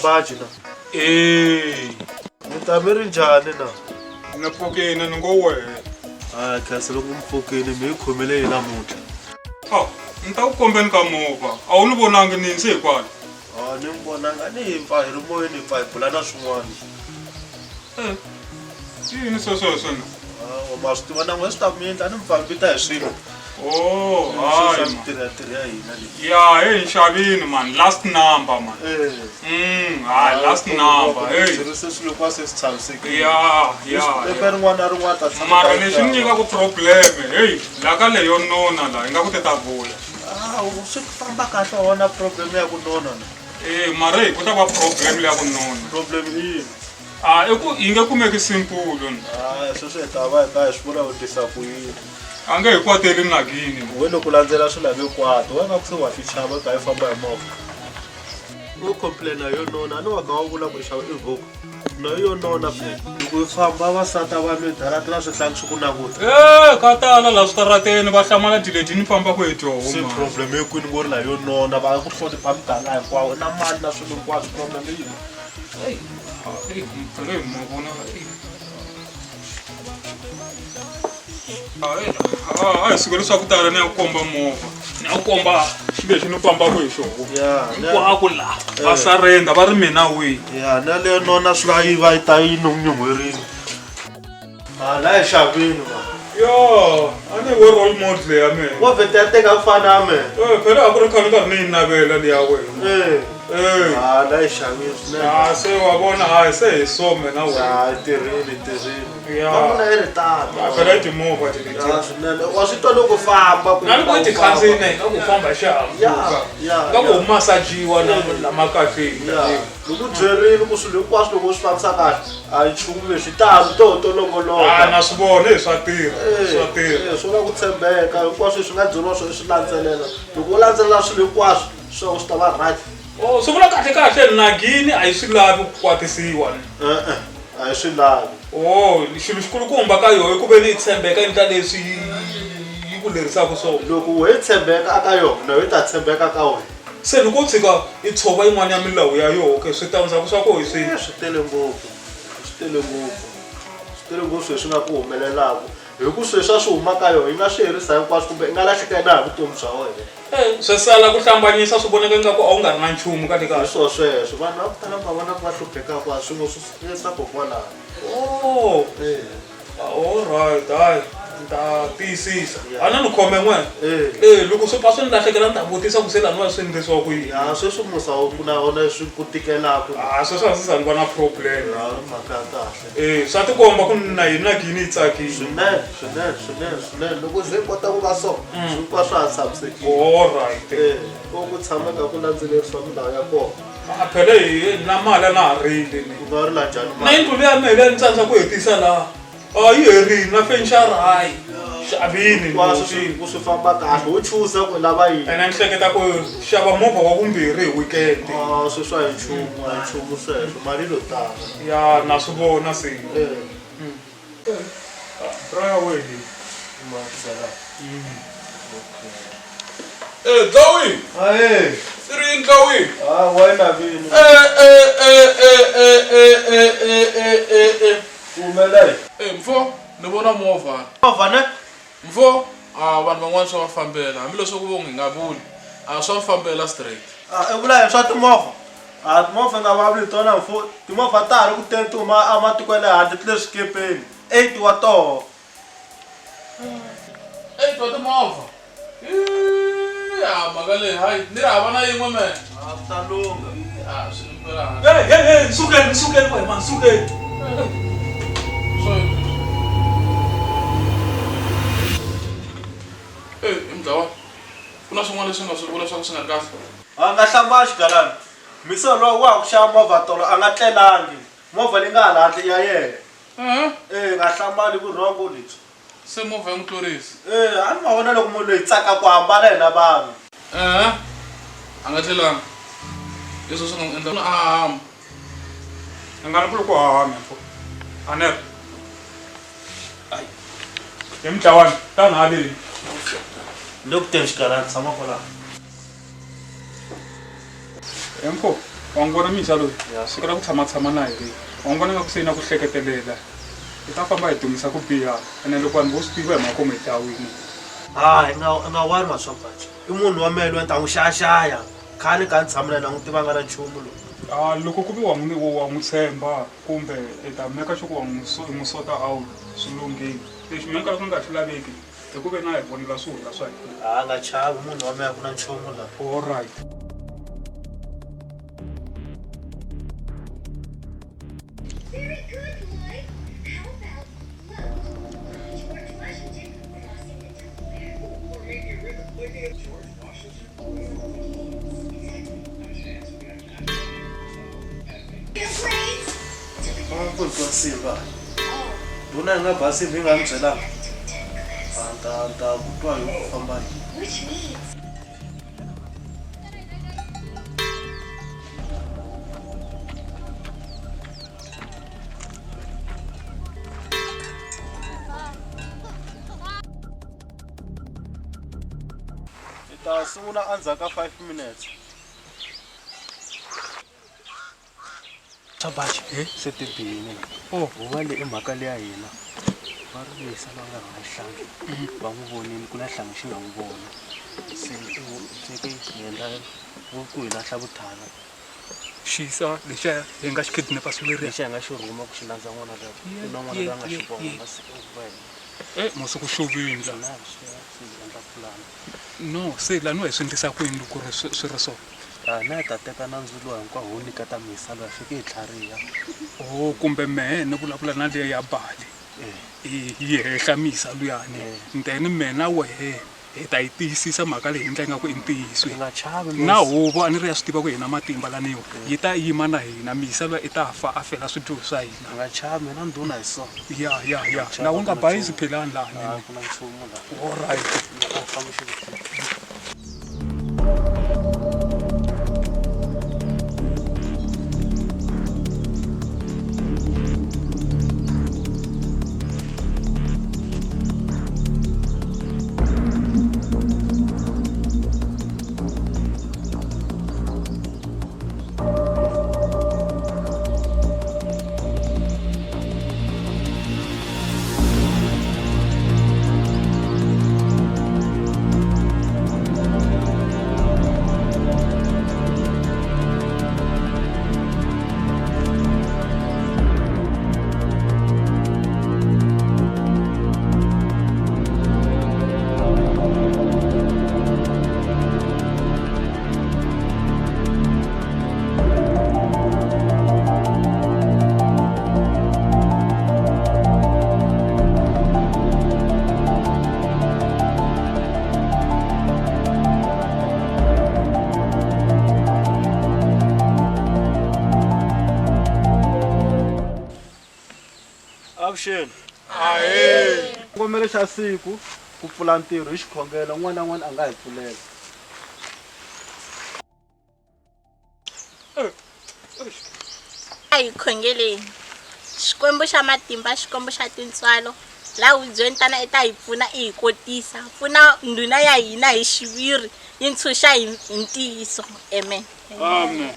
Baji na. Ni ta mi ri njhani na? Ni pfukini ni ngo wehe. Khasi loko mi pfukini mi khomele hi namuntlha. Ni ta ku kombeni ka movha a wu ni vonangi ni ndzi hikwalo. Ni mi vonanga ni hi pfa hi ri moyeni hi pfa hi bula na swin'wana. Yini swesweswo na? Ma swi tiva na n'we swi ta mi endla ni mi pfa mi vita hi swilo. Hayi tirha hina leyi. Ya hey nxavini man last number man. Last number hey. Se swilo kwa se tshamisekile. Ya. Eka rin'wana na rin'wana ta tshama. Mara leswi ni nyikaku problem hey laka leyo nona la ingaku ti ta vuya. Swi famba kahle wona problem ya ku nona na. Mara hi ku ta va problem leya ku nona. Problem yini? Eku yi nge kumeki simple sweswo hi ta va hi ta hi swi vulavutisa ku yini. A nge hi kwateli nagini. We loko landzelela swilavekwato wa nga ku se wa swi chava ka hi famba hi movha. U complaina yo nona ni wa ka wa vula ku ri xava Evoque. Na yo nona phela. Loko hi famba vasata va mi darata na swihlangi swi ku nakuta. Ka tala la switarateni va hlamala dileti ni famba ku hi toho. Se problem yi kwini ku ri na yo nona va ku hlonipha muganga hinkwawo na mali na swilo hinkwaswo problem yini. Siku leswaku tala ni ya komba movha ni ya komba lexi ni fambaka hi xona hinkwako laha va sarenda va ri mina wihi na leyo nona swi va yi ta yi nyuherini la hi xavini yo a ni we role model ya mina wo vhete ya teka mfana ya mehe phela a ku ri khale nkarhi ni yi navela liya wena la hi xavini swinene se wa vona se hi some na wena tirhini vona yi ri tata phela timovha swinene wa swi twa loko famba na loko i ti khandziyina hi nga ku famba hi xihahampfhuka nga ku masajiwa na makafeni loko byerini ku swilo hinkwaswo loko swi fambisa kahle a hi nchumu leswi talo to longoloka na swi vona hi swa tirha swo la ku tshembeka hinkwaswo swi nga byeriwa swo swi landzelela loko u landzelela swilo hinkwaswo swo swi ta va right swi vula kahle kahle nagini a yi swi lavi ku kwatisiwa a hi swi lavi xilo xikulukumba ka yoho i ku ve ni yi tshembeka yi endla leswi yi ku lerisaka swona loko we tshembeka aka yona we ta tshembeka ka wena se loko u tshika i tshova yin'wana ya milawu ya yoho ke switandzhaku swa koho hi swihi swi tele ngopfu leswi nga ku humelelaka hi ku sweswi a swi huma ka yona yi nga swi herisa hinkwaswo kumbe i nga lahlekela hi vutomi bya wena swi sala ku hlambanyisa swi vonaka ingaku a wu nga ri na nchumu ka tika sweswo vanhu va ku tala va vona ku va hluphekaka swin'we swi yisa kokwalaho alright hayi ni ta tiyisisa a na ni khome n'wena loko swi pfa swi ni lahlekela ni ta vutisa ku se laniwa swi endlisiwa ku yini sweswi musa na wona swi ku tikelaka sweswi a swi za ni va na problem mhaka ya kahle swa tikomba ku na hina gini yi tsakile swinene loko ze kota ku va so hinkwaswo a tshamisekile alright ku tshameka ku landzelerisiwa milawu ya kona phela hi na mali a na ha rili u nga ri la njhani na yindlu leya mehe leya ni tsandzaka ku hetisa laha yi herini na fenxara hayi Xavini swi famba kahle wo chuza ku lava yini ene ni hleketa ku xava movha wa vumbirhi hi weekend swi swa hi nchumu sweswo mali lo tala ya na swi vona se bra wehi Dawi aye Sirin Dawi wena vini umelele mfo ni vona movha ne mfo vanhu van'wana swa va fambela hambileswi ku vonge nga vuli swa fambela straight evula swa timovha timovha nga vavuli tona mfo timovha ta ha ri ku tentuma amatiko ya le handle ti le swikepeni 8 wa toho 8 wa timovha mhaka leyi hayi ni ri hava na yin'we me ta lunga sukeni wena mani sukeni mdlawa ku na swin'wana leswi nga swi vula swa ku swi nga kahle a nga hlamba xigalani misolo lowa wa ku xava movha tolo a nga tlelangi movha leyi nga hala handle ya yena nga hlambani vurhongo lebyi se movha ya mutlurisi a ni ma vona loko munhu loyi tsaka ku hambana hina vanhu a nga tlelanga leswi swi nga n'wi endla a hamba a nga ri ku loko hahame mfo anere hi mdlawani tani haleni ni le ku teni xigalani tshama kwala mfo wa n'wi vona misa loyi siku ra ku tshama na hi wa n'wi vona nga ku se na ku hleketelela hi ta famba hi dumisa ku biha ene loko vanhu vo swi tiva hi makumu hi ta wini hayi nga wani maswapati i munhu wa mehe loyi ni ta n'wi xaxaya khale ka ni tshamela na n'wi tivanga na nchumu lowu loko ku ve wa n'wi tshemba kumbe hi ta meka sure ku wa n'wi sota out swi lunghini lexi mina nkarhi ku nga swi laveki hi ku ve na hi vonela swihundla swa hina nga chavi munhu wa mehe ku na nchumu laha allright Silva. Dona nga basi mi nga ntsela. Anta kutwa yo famba. Ita sungula andzaka 5 minutes. Tabachi se ti bini huva le i mhaka leya hina va ri yisa va nga ha hlangi va n'wi vonini ku na hlangi xi nga n'wi vona se ke hi endla ku hi lahla vuthala xisa lexiya hi nga xi kidnapa swileriya lexi hi nga xi rhuma ku xi landza n'wana leri ku na n'wana loyi a nga xi vona masiku wena masiku xovini la no se lani wa hi swi endlisa ku yini loko swi ri so na hi ta teka nandzu lowu hinkwawo wo nyiketa misa loyi a fike hi tlhariha kumbe mehe ni vulavula na leya ya bali yi hehla misa luyani nteni mehe na wehe hi ta yi tiyisisa mhaka leyi endla ingaku i ntiyiso na huvo a ni ri ya swi tiva ku hi na matimba laniwa yi ta yima na hina misa loyi i ta fa a fela swidyoho swa hina nga chavi mina ndhuna hi so ya na wu nga bayi ziphilani lani allright Avuxeni. Aê! Ngomele xa siku ku pfula ntirho hi xikhongelo n'wana na n'wana a nga hi pfulela. A hi khongeleni xikwembu xa matimba xikwembu xa tintswalo laha hubyeni tana i ta hi pfuna i hi kotisa pfuna ndhuna ya hina hi xiviri yi ntshuxa hi ntiyiso amen. Amen.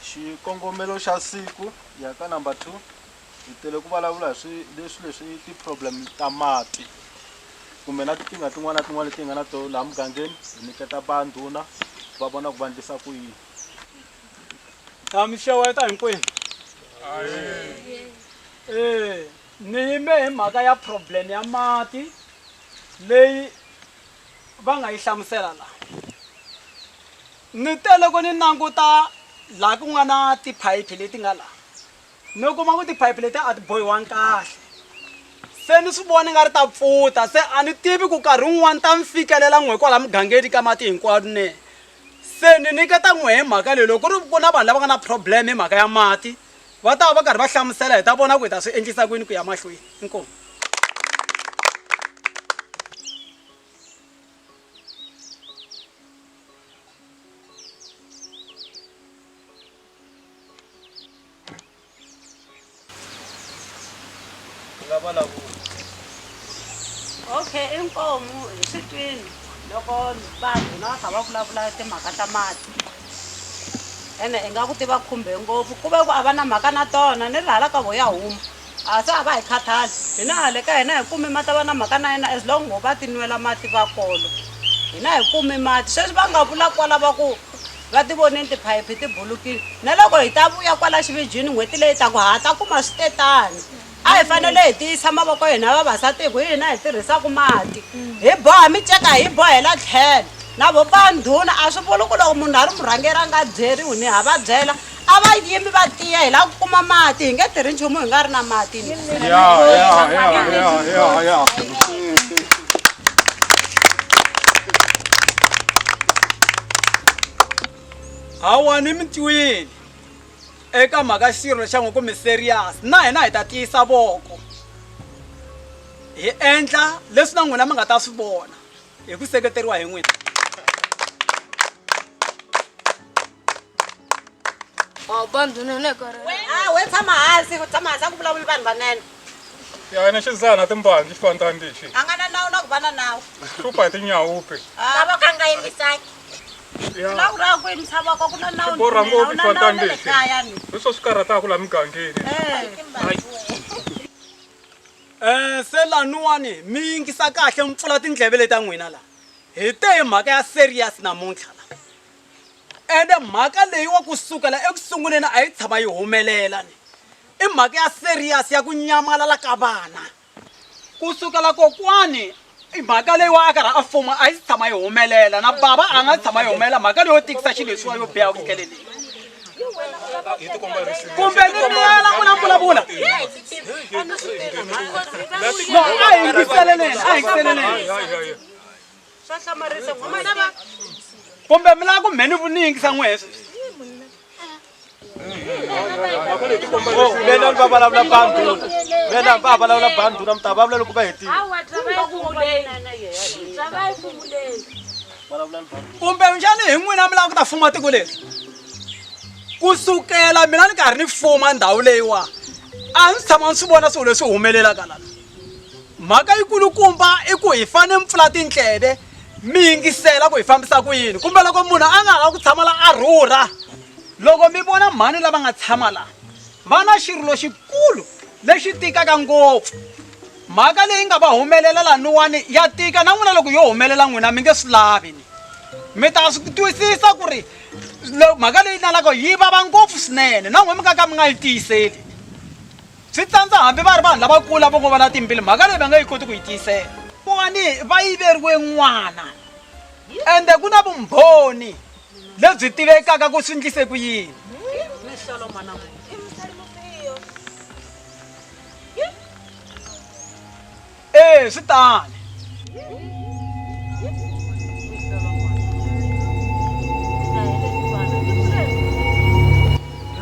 Xikongomelo xa siku ya ka number 2 hi tele ku vulavula hi leswi ti-problem ta mati kumbe na tinkingha tin'wana na tin'wana leti hi nga na tona laha mugangeni hi nyiketa vandhuna va vona ku va endlisa ku yini. Mixeweta hinkwenu. Ni yime hi mhaka ya problem ya mati leyi va nga yi hlamusela laha. Ni tele ku ni languta laha ku nga na tiphayiphi leti nga laha. Ni kuma ku tiphayiphi leti a ti bohiwangi kahle. Se ni swi vona nga ri ta pfuta se a ni tivi ku nkarhi wun'wani ta mi fikelela n'we kwala mugangeni ka mati hinkwawo ne. Se ni nyiketa n'we hi mhaka leyi loko ku na vanhu lava nga na problem hi mhaka ya mati va ta va karhi va hlamusela hi ta vona ku hi ta swi endlisa kwini ku ya mahlweni. Inkomu. Okay, inkomu hi sitwini loko vanhu na va kha va vulavula timhaka ta mati ene hi nga ku tiva khumbe ngopfu ku ve ku a va na mhaka na tona ni ri hala ka voya huma a se a va hi khathali hina hale ka hina hi kumi mati va na mhaka na yena as long va ti nwela mati va kolo hina hi kumi mati sweswi va nga vula kwala va ku va ti voneni tiphayiphi ti bulukile na loko hi ta vuya kwala xividyini n'hweti leyi ta ku ha ta kuma switetani a hi fanele hi tiyisa mavoko hina vavasati hi ku hina hi tirhisaka mati hi boha miceka hi bohela tlhelo na vo vandhuna a swi vuli ku loko munhu a ri murhangeri a nga byeriwi ni ha va byela a va yimi va tiya hi lava ku kuma mati hi nge tirhi nchumu hi nga ri na mati. Hawa ni mi tiwini eka mhaka xirho xa n'we kumbe serious na hina hi ta tiyisa voko hi endla leswi na n'wina mi nga ta swi vona hi ku seketeriwa hi n'wina. We tshama hansi ku vulavula vanhu vanene. Ya ina xizana timbangi xifantani lexi. A nga na nawu na ku va na nawu. Hlupha hi tinyawupe. Lava ka nga yimisaki. Nawu ra ku yimisa voko ku na nawu. Borra ngopfu xifantani lexi. Leswo swi karhataka laha mugangeni. Se lanuwani mi yingisa kahle mi pfula tindleve leti ta n'wina laha hi te hi mhaka ya serious namuntlha la ende mhaka leyi wa kusukela ekusunguleni a yi tshama yi humelela ni i mhaka ya serious ya ku nyamalala ka vana kusukela kokwani i mhaka leyi wa a karhi a fuma a yi tshama yi humelela na baba a nga tshama yi humelela mhaka leyi yo tikisa xilo leswiwa yo biha vukeleleni kumbe ni miyela ku na vulavula no a hi yingiseleleni kumbe mi lava ku mhe ni vuniyingisa n'weswi Vena va vulavula bandhuna vena va vulavula bandhuna mi ta vulavula loko va hetile. kumbe njhani hi n'wina mi lava ku ta fuma tiko leri kusukela mina ni karhi ni fuma ndhawu leyiwa a ndzi tshama ni swi vona swilo leswi humelelaka lana mhaka yikulukumba i ku hi fane mi pfula tindleve mi yingisela ku hi fambisa ku yini kumbe loko munhu a nga ha ku tshama la a rhurha loko mi vona mhani lava nga tshama laha va na xirilo xikulu lexi tikaka ngopfu mhaka leyi nga va humelela laniwani ya tika na n'wina loko yo humelela n'wina mi nge swi lavi ni mi ta swi twisisa ku ri mhaka leyi nalaka yi vava ngopfu swinene na n'we mi nga ka mi nga yi tiyiseli swi tsandza hambi va ri vanhu lavakulu vo ngo va na timbili mhaka leyi va nga yi koti ku yi tiyisela voni va yiveriwe n'wana ende ku na vumbhoni lebyi tivekaka ku swi endlise ku yini swi tani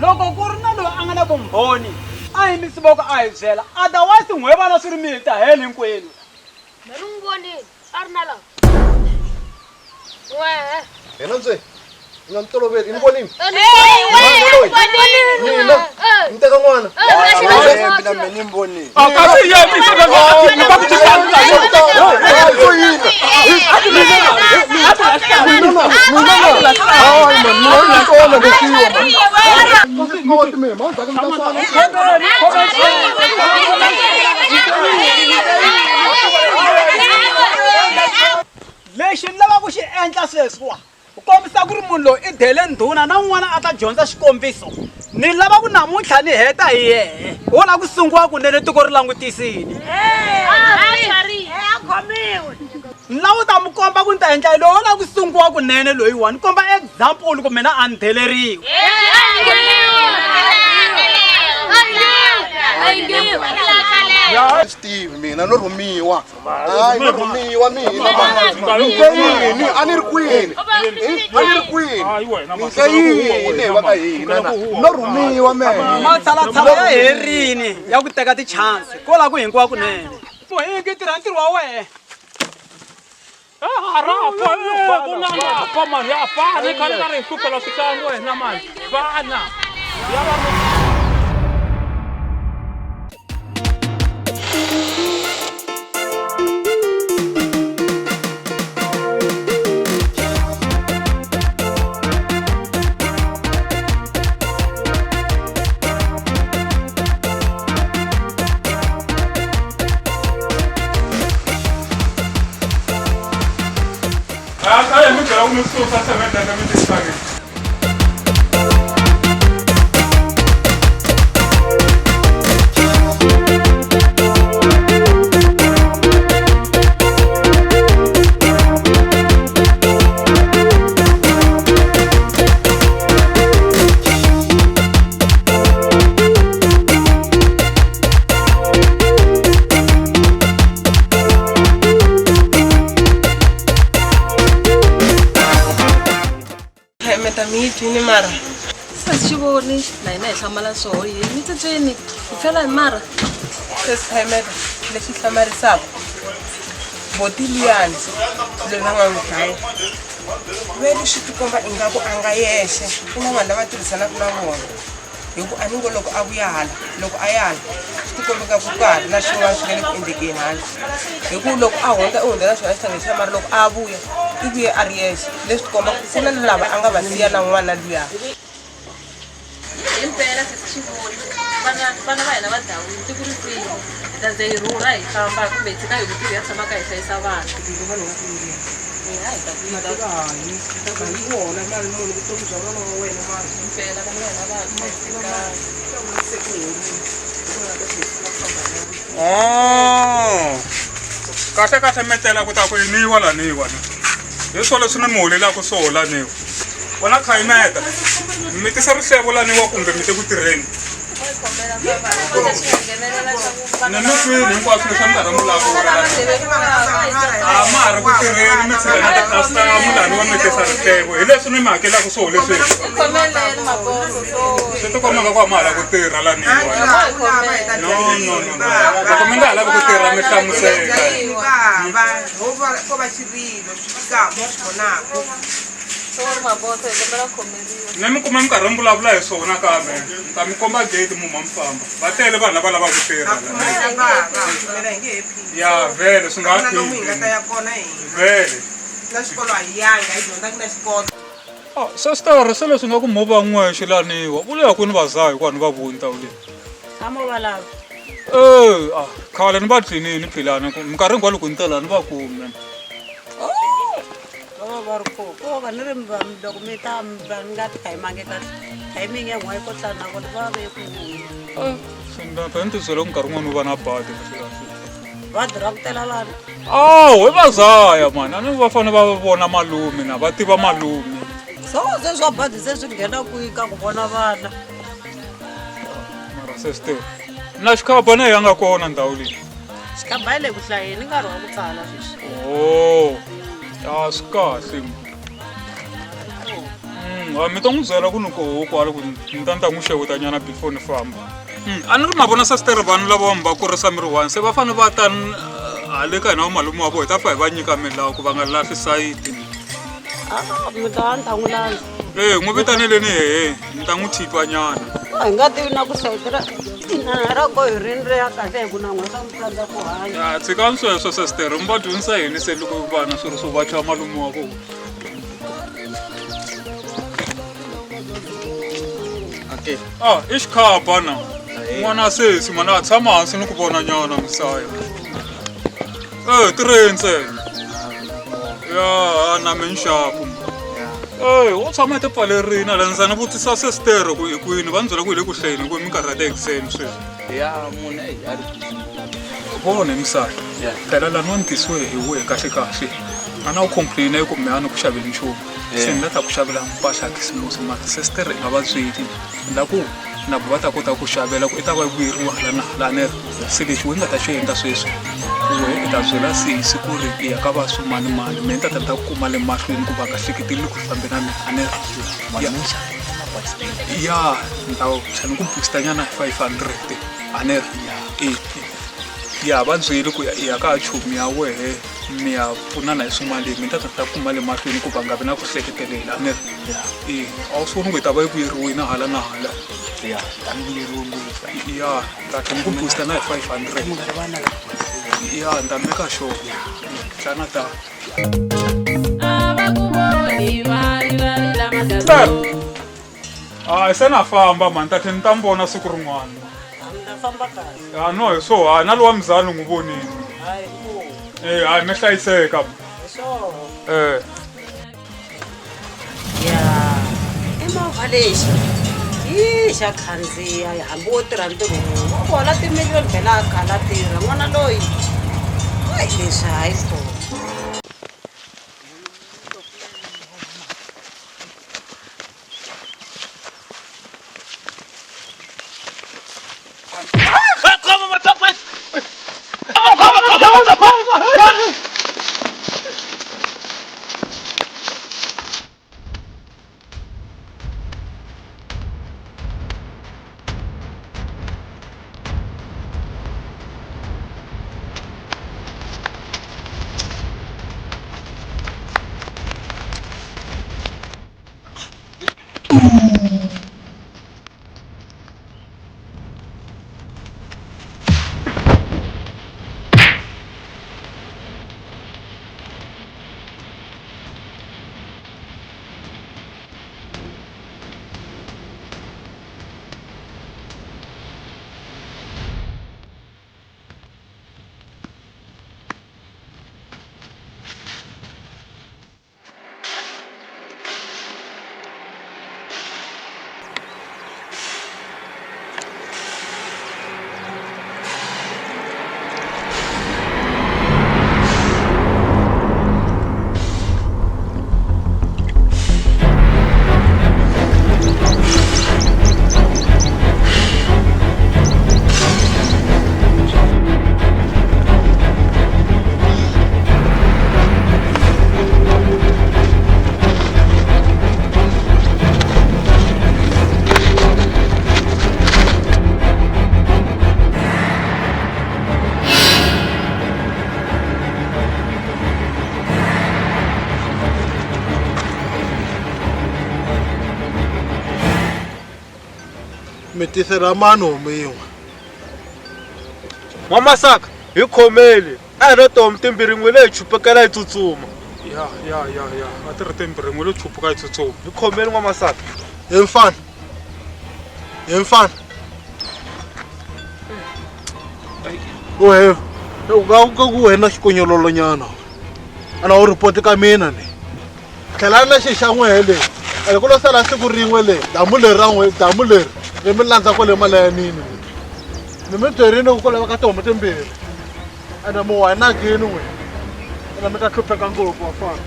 loko ku ri na loyi a nga na vumbhoni a yimisi voko a hi byela otherwise n'we vana swi ri mi ta heli hinkwenu Merungoni, Arnala. Wah. Enonze. Ngamtolovela inibonini? Mina. Mteka ngwana. Mina menimbonini. Akasi yami lexi ni lava ku xi endla sweswiwa ku kombisa ku ri munhu loyi i dele ndhuna na un'wana a ta dyondza xikombiso ni lava ku namuntlha ni heta hi yehe wo lava ku sunguwa kunene tiko ri langutisini ni lava u ta mi komba ku ni ta endla loyi wo lava ku sunguwa kunene loyiwa ni komba example ku mina a ni deleriwa Steve mina no rhumiwa. Hayi no rhumiwa mina. Yini a ni ri kwini? A ni ri kwini? Yini wa ka hina na. No rhumiwa mina. Matshalatshala ya herini ya ku teka ti-chance ko la ku hinkwa kunene bohiki tirha ntirho wa wena Rapa mani, ya fana, kare kare supela sikangwe na mani. Fana. Kaya mi kaya unusu sasa menda kami disage. Ni mara sasivoni na hina hi hlamala swoho yini titsweni hi fela hi mara sesihemeta lexi hlamarisaka boti liyani loyi va nga n'wi dlaya veli swi tikomba ingaku a nga yexe ku na vanhu lava tirhisanaka na vona hi ku a ni ngo loko a vuya hala loko a ya hala swi tikombeka ku karhi na xin'wana swi nga le ku endlekeni hala hi ku loko a hundza u hundza na xona xithangeni xa mara loko a vuya i vuye a ri yexe leswi tikomba ku na lava a nga va siya na n'wana luya himpela sesivoni vana va hina va dawini tiko ri kwini hi ta ze hi rhurha hi famba kumbe hi tshika hi vutivi ya tshamaka hi hlayisa vana vona mali munhu vutomi bya vana wa wena mali himpela vana va hina va Kahle kahle metela ku ta ku niwa la niwa ni. Hi swona leswi ni mi holelaka swona la niwa. Wona khayimeta. Mi tisa rihlevo la niwa kumbe mi te ku tirheni. Nani kwini hinkwaswo leswi mi karhi mi vulavula. A ma ha ri ku tirheni mi tshika na ti-customer lani wa mi tisa rihlevo. Hi leswi ni mi hakelaka swona leswi. Swi ti komba nga ku a ma ha lavi ku tirha la niwa. No. Loko mi nga ha lavi ku tirha mi hlamusela. ko va xirilo swi fikamo swi vonaka Ne mi kuma mi karhi mi vulavula hi swona kambe ta mi komba gate mu ma mi famba va tele vanhu lava lavaka ku tirha ya vele swi nga vele na xikolo a hi yanga hi dyondzaka na xikolo sesitara se leswi nga ku movha n'wexe laniwa vula ku ni vazahi ku vanhu va voni tawuleni tshama va lava khale ni va tlinini philani minkarhi hinkwa loko ni tela ni va kume va ri ko va ni ri loko mi ta ni nga tihayimangi kahle timing ya n'we ko tlana na vona va ve ku swi ni ti byela ku nkarhi wun'wani wu va na badi va dirhakutela vana hi vazaya mani a ni va fanele va vona malume na va tiva malume se swa badi se swi nghena kwihi ka ku vona vana mara sesite na xikhaba na hi nga kona ndhawu leyi xikhaba yi le ku hlayeni nkarhi wa ku tsala sweswi swi kahle mi ta n'wi byela ku ni koho kwala ku ni ta n'wi xewetanyana before ni famba a ni ri ma vona sasitere vanhu lava va mi va kurisa miri wani se va fanele va ta le ka hina malume wa vo hi ta fa hi va nyika milawu ku va nga lahli sayiti mi ta ni ta n'wi landza n'wi vitaneleni hehe ni ta n'wi thipanyana hi nga tivi na ku sayitela inana ra ko hi rini ri ya kahle hi ku na n'wina swa mi tsanza ku hanya ya tshikani sweswo sestere mi va dyondzisa yini se loko vana swi ri swo va chava malume wa vona i xikhaba na n'wana sesi mana a tshama hansi ni ku vona nyana misaya tirheni ntsena ya na mi nxapu wo tshama tipfalerini ala ndza ni vutisa sestere ku i kwini va ni byela ku hi le ku hlayeni ku minkarhi ya ti-exam sweswi vone misaya phela lani wa ni tisiwe hi wehe kahle kahle a na wu complain ku me a ni ku xaveli nchumu se ni la ta ku xavela mpahla ya khisimusi mara sestere i nga va byeli la ku na ku va ta kota ku xavela ku i ta va vuyeriwa hala na hala neri se lexi we nga ta xi endla sweswi we i ta byela sesi ku ri i ya ka va swimanimani me ni ta ta kuma le mahlweni ku va nga hleketeli ku fambe na mina a neri ya ni ta tshani ku booster-nyana 500 a neri ya va byeli ku ya ka chomi ya wehe mi ya pfunana hi swin'wana mi ta ta kuma le mahlweni ku va nga vi na ku hleketelela neri a wu swi voni ku hi ta va yi vuyeriwile na hala na hala ya ta tlhela ku booster na hi 500 ya ni ta meka sure tlana ta se na famba mani ta tlhela ni ta mi vona siku rin'wana ya no hi swo na lowa mzali n'wi vonini hayi mi hlayiseka ya i movha lexi xa khandziya hambi wo tirha ntirho wo vola timiliyoni phela a khala tirha n'wana loyi leswi hayi kona mi tisela mani homu yin'we N'wamasaka hi khomeli a hi ri tomi timbirhi n'we leyi chupekela yi tsutsuma ya a ti ri timbirhi n'we lo chupuka yi tsutsuma hi khomeli N'wamasaka hi mfana ohe ka ku wena xikonyololo nyana ana u report ka mina ni tlhela na xi xa n'wehe leyi a ku lo sala siku rin'we leyi damu leri ri mi landza kwale malayanini ni mi byerini ku kwale ka tihomu timbirhi ene mi wa na gini n'we ene mi ta hlupheka ngopfu wafana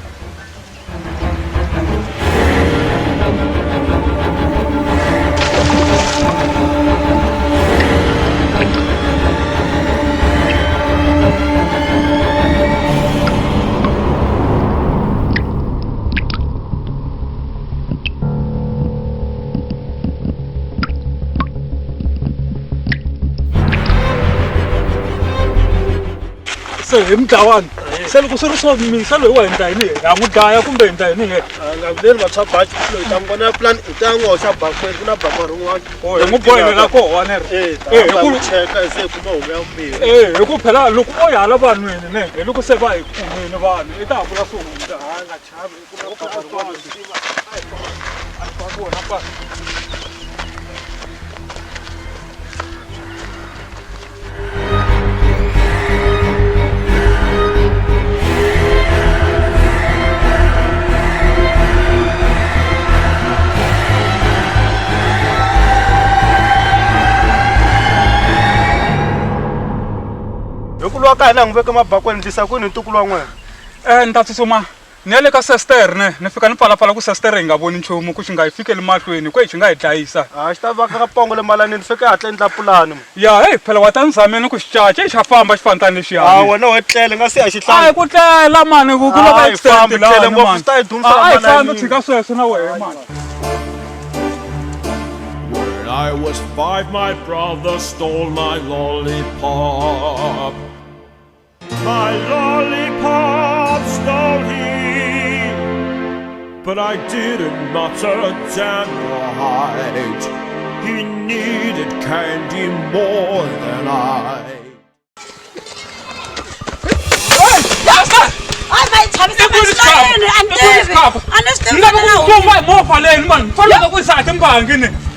se hi mudlawani se loko swi ri so misa loyi wa endla yini ha n'wi dlaya kumbe endla yini he leri va tshwabaji loyi ta n'wi vona plan i ta n'wi hoxa bakweni ku na bakwa rin'wana hi n'wi bohelela koho ne cheka se hi kuma hume ya vumbirhi hi ku phela loko o yi hala vanhwini ne hi loko se va hi kumile vanhu i ta ha vula so ha nga chavi ntukulu wa ka hina n'wi veka mabakweni ndlisa kwini ntukulu wa n'wena ni ta tsutsuma ni ya le ka sestere ne ni fika ni pfalapfala ku sestere hi nga voni nchumu ku xi nga hi fikeli mahlweni kwe xi nga hi dlayisa xi ta va ka pongo le malanini fike hatla endla pulani ya heyi phela wa ta ni zameni ku xi caca xa famba xi fanitani lexiyani wena wo tlele nga se ya xihlangi ku tlela mani ku lava extend lani mani hi fambi tshika sweswo na wehe mani. When I was 5, my brother stole my lollipop. My lollipop stole he, but I didn't mutter damn right. He needed candy more than I.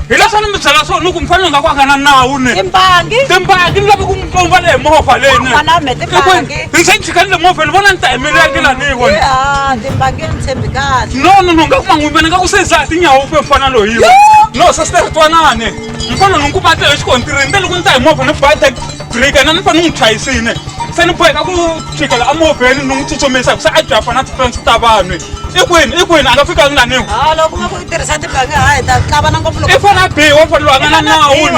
Hileswi ni mi byela swona loko mi fanele nga ku aka na nawu ni timbangi ni lava ku mi komba le movha leni ni se ni chikani le movha ni vona ni ta emeleki laniwa no nga ku man'wimbe ni nga ku se za tinyawu pe mfana loyiwa no sestere twanane mfana ni ku batele xikontirini te loko ni ta hi movha ni bate break na ni fanele ni n'wi chayisile se ni boheka ku chikela a movheni ni n'wi tsutsumisa ku se a jafa na tifense ta vanhu i kwini a nga fikangi laniwa loko ma ku tirhisa tibangi hi ta tlava ngopfu loko i fana biwa fanele a nga na nawu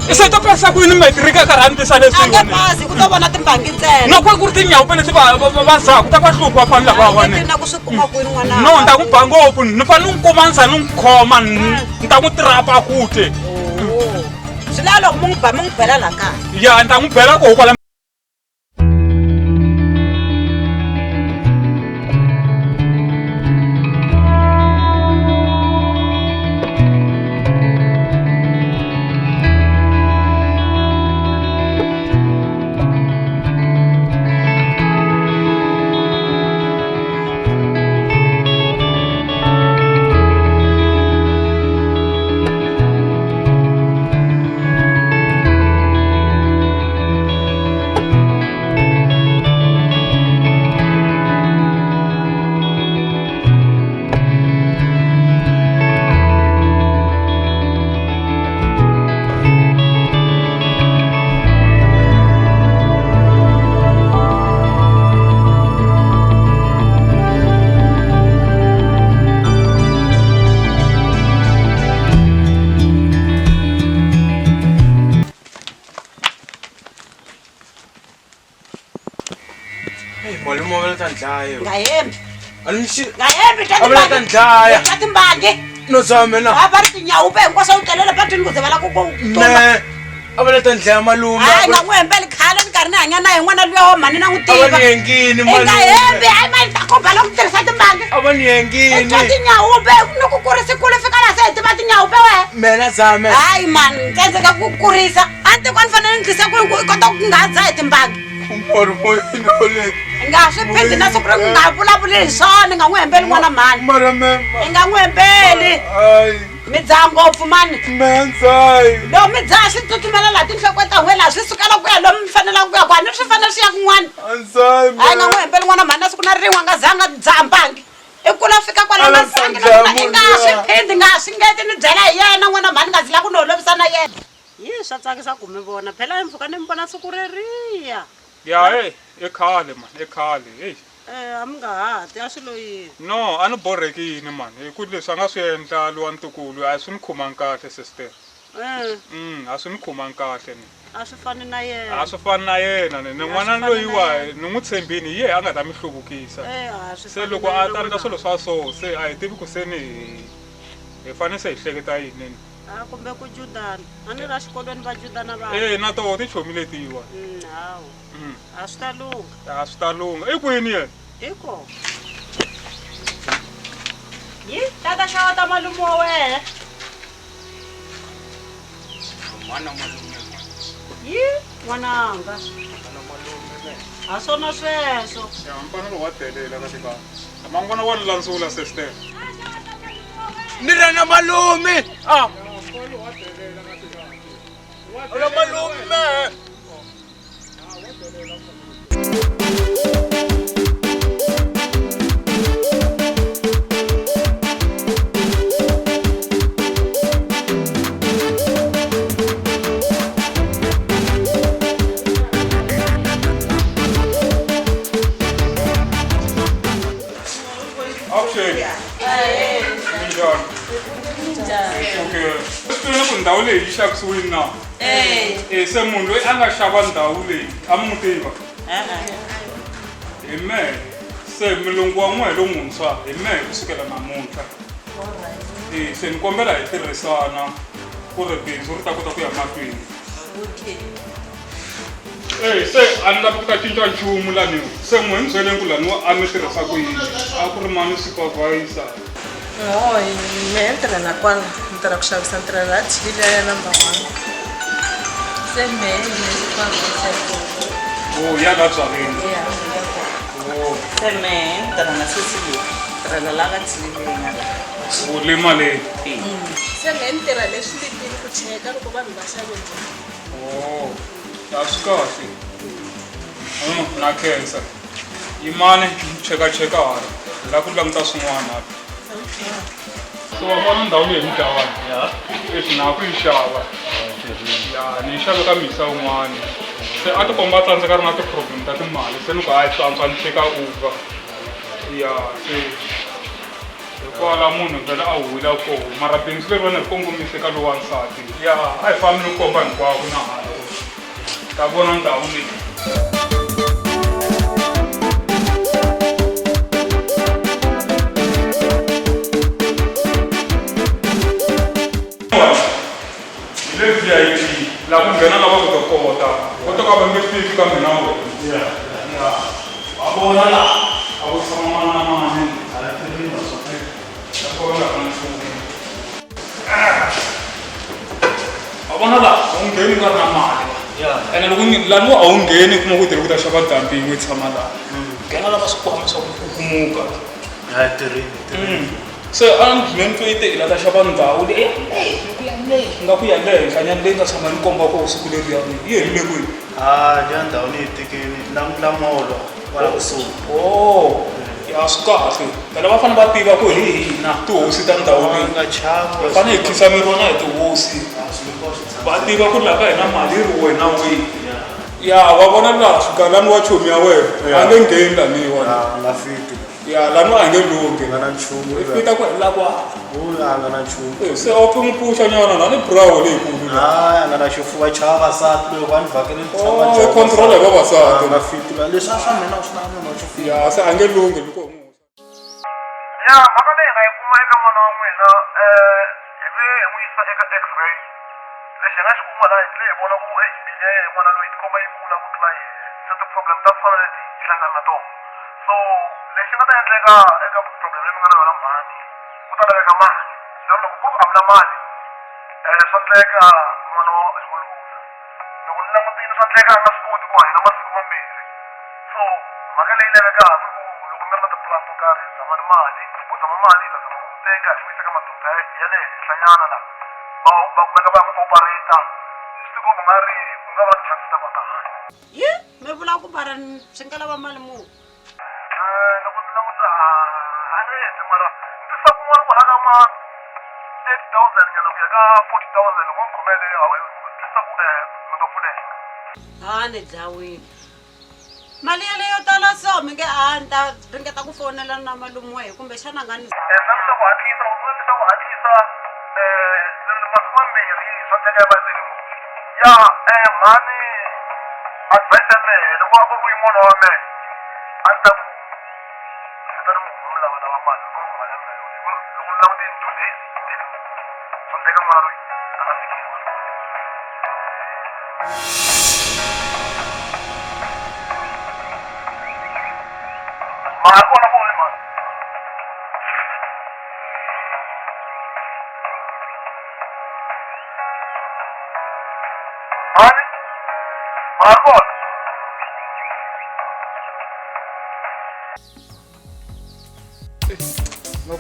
ni se to pesa kwini metirika ka randisa leswi a pasi ku to vona timbangi ntsena no ku ri tinyawu pe leswi va zaku ta va hlupha va fanele lavawani na ku swi kuma kwini n'wana no ni ta ku ba ngopfu ni fanele ni kuma ni za ni n'wi khoma ni ta n'wi tirapa kute swi lava loko mu n'wi bela la kaya ya ni ta n'wi bela koho kwala no zamena abari tinyawu pe nkosa utelela patwini kuze vala ku ne abaleta ndlela malume hayi nga n'wembeli khale ni karhi ni hanya na yin'wana luya wa mhani na n'wi tiva avaniyengini nga hembi hayi ma ta komba loko tirhisa timbangi avaniyengini twa tinyawu pe ni ku kurisa kule fika la se hi tiva tinyawu pe wehe mena zame hayi mani tsandzeka ku kurisa a nti kwani fanele ni tlhisa ku i kota ku nga dza hi timbangi nga swi phindi na siku ri nga vulavuli hi swona nga n'wi hembeli n'wana mhani i nga n'wi hembeli mi dzaha ngopfu mani loko mi dzaha swi tsutsumela laha tinhlokweni ta n'we laha swi sukela ku ya lomu mi fanelaka ku ya ku a ni swi fanele swi ya kun'wana hayi nga n'wi hembeli n'wana mhani na siku na rin'we nga zanga dzaha mbangi i kula fika kwala masangi i nga swi phindi nga swi ngeti ni byela hi yena n'wana mhani nga zila ku ni holovisa na yena yi swa tsakisa ku mi vona phela hi mpfuka ni mi vona siku reriya ya i khale mani i khale heyi a mi nga hati a swi lo yini no a ni borhekini mani hi ku leswi a nga swi endla luwa ntukulu a swi ni khomangi kahle sister a swi ni khomangi kahle ni a swi fani na yena a swi fani na yena ni n'wana loyiwa ni n'wi tshembini hi yehe a nga ta mi hluvukisa se loko a ta ri ka swilo swa so se a hi tivi ku se ni hi fanele se hi hleketa yini a kumbe ku judana a ni ra xikolweni va judana va na toho ti chomi letiwa hawu a swi ta lunga a swi ta lunga i kwini yena iko yi tata xava ta malume wa wena yi n'wananga a swona sweswo mfanelo wa delela ka tika mangwana wa landzula sister ni rena malume Hola malume ndhawu leyi yi xavisiwini na se munhu loyi a nga xava ndhawu leyi a mi n'wi tiva hi mehe se milungu wa n'we lomuntshwa hi mehe kusukela namuntlha se ni kombela hi tirhisana ku ri bindzu ri ta kota ku ya mahlweni se a ni lavi ku ta cinca nchumu laniwa se n'we ni byeleni ku laniwa a mi tirhisa ku yini a ku ri mani supervisor mehe ni tirha na kwala ni tirha ku xavisa ni tirha la TV ya number 1 se mehe ni ya la byaleni se mehe ni tirha na Cecilia tirhela la ka TV nga la le mali se mehe ni tirha leswi litini ku cheka loko vanhu va xavele a swi kahle na khensa yimani cheka hala la ku languta swin'wana so wa vona ndhawu leyi hinkawani leswi na ku yi xava ni yi xave ka misa wun'wana se a tikomba a tsandzeka ri na ti-problem ta timali se ni ku hayi tsantswa ni cheka over se hikwala munhu vhela a hula koho mara bindzu leri vana hi kongomise ka lowu wansati a hi fambi ni komba hinkwako na hala ta vona ndhawu leyi VIP la ku nghena lava ku tokota ko to ka va nge fiki ka mina wena a vona la a ku tshama mana na mani a la tirhisa swakwe ya kona kana nchumu a vona la a wu ngheni ka na mali ene loko laniwa a wu ngheni kuma ku tirhi ku ta xava dampi yin'we tshama laha nghena lava swikwama swa ku kumuka se a ni dlhuleni twiite hi la ta xava ndhawu leyi nga ku ya le henhlanyana leyi nga tshama ni komba ko siku leriyani yi herile kwini liya ndhawu ni yi tekeni langutla molo wala kusuhi ya swi kahle phela va fanele va tiva ku hi hina tihosi ta ndhawu leyi hi fanele hi khisa miri vona hi tihosi va tiva ku laha ka hina mali yi ri wena wihi va vona laha swigalani wa chomi ya wena a nge ngheni laniwa laniwa a nge lungi i fita ku hela kwala se a wu pfi n'wi puxa nyana na ni burawo leyikulu a nga na xifuva xa vavasati loko va ni vhakele control hi vavasati leswi a swa mina swi na munhu wa xifuva se a nge lungi loko mhaka leyi nga yi kuma eka n'wana wa n'wina hi ve hi n'wi yisa eka x-ray lexi hi nga xi kuma laha hi tlhe hi vona ku mbilu ya yena n'wana loyi ti komba yi kula ku tlula yena se ti-problem ta ku fana leti hi hlangana na tona so lexi nga ta endleka eka problem leyi mi nga na yona mhani ku ta laveka mali lero loko ku ri ku a mi na mali swa endleka n'wana wa hi n'wi luza loko ni langutile swa endleka a nga swi koti ku hanya na masiku mambirhi so mhaka leyi lavekaka ku loko mi ri na tipulani to karhi hi zama ni mali ku zama mali hi ta zama ku teka hi yisa ka madokodela ya le henhlanyana laha va kumeka va ya ku operata swi tikomba nga ri ku nga va na ti-chances ta ku a nga hanyi mi vula ku mara swi nga lava mali muni loko ni languta a ri henhla mara ni tisa kun'wana kwalaha ka ma 8,000 nyana ku ya ka 40,000 loko mi khomele tisa ku mi nga pfuneka ni dlawini mali yaleyo tala so mi nge ni ta ringeta ku fonela na malume wa hi kumbe xana nga ni leswaku hatlisa loko ku leswaku hatlisa masiku mambirhi swa endleka ya va tele ngopfu mhani advice ya mehe loko a ku ri n'wana wa mehe a ni ta ku ta ni munhu mi lavalava mali loko ri ku mali ya mina yona loko ni langutile 2 days tele ngopfu swa endleka n'wana loyi Ngako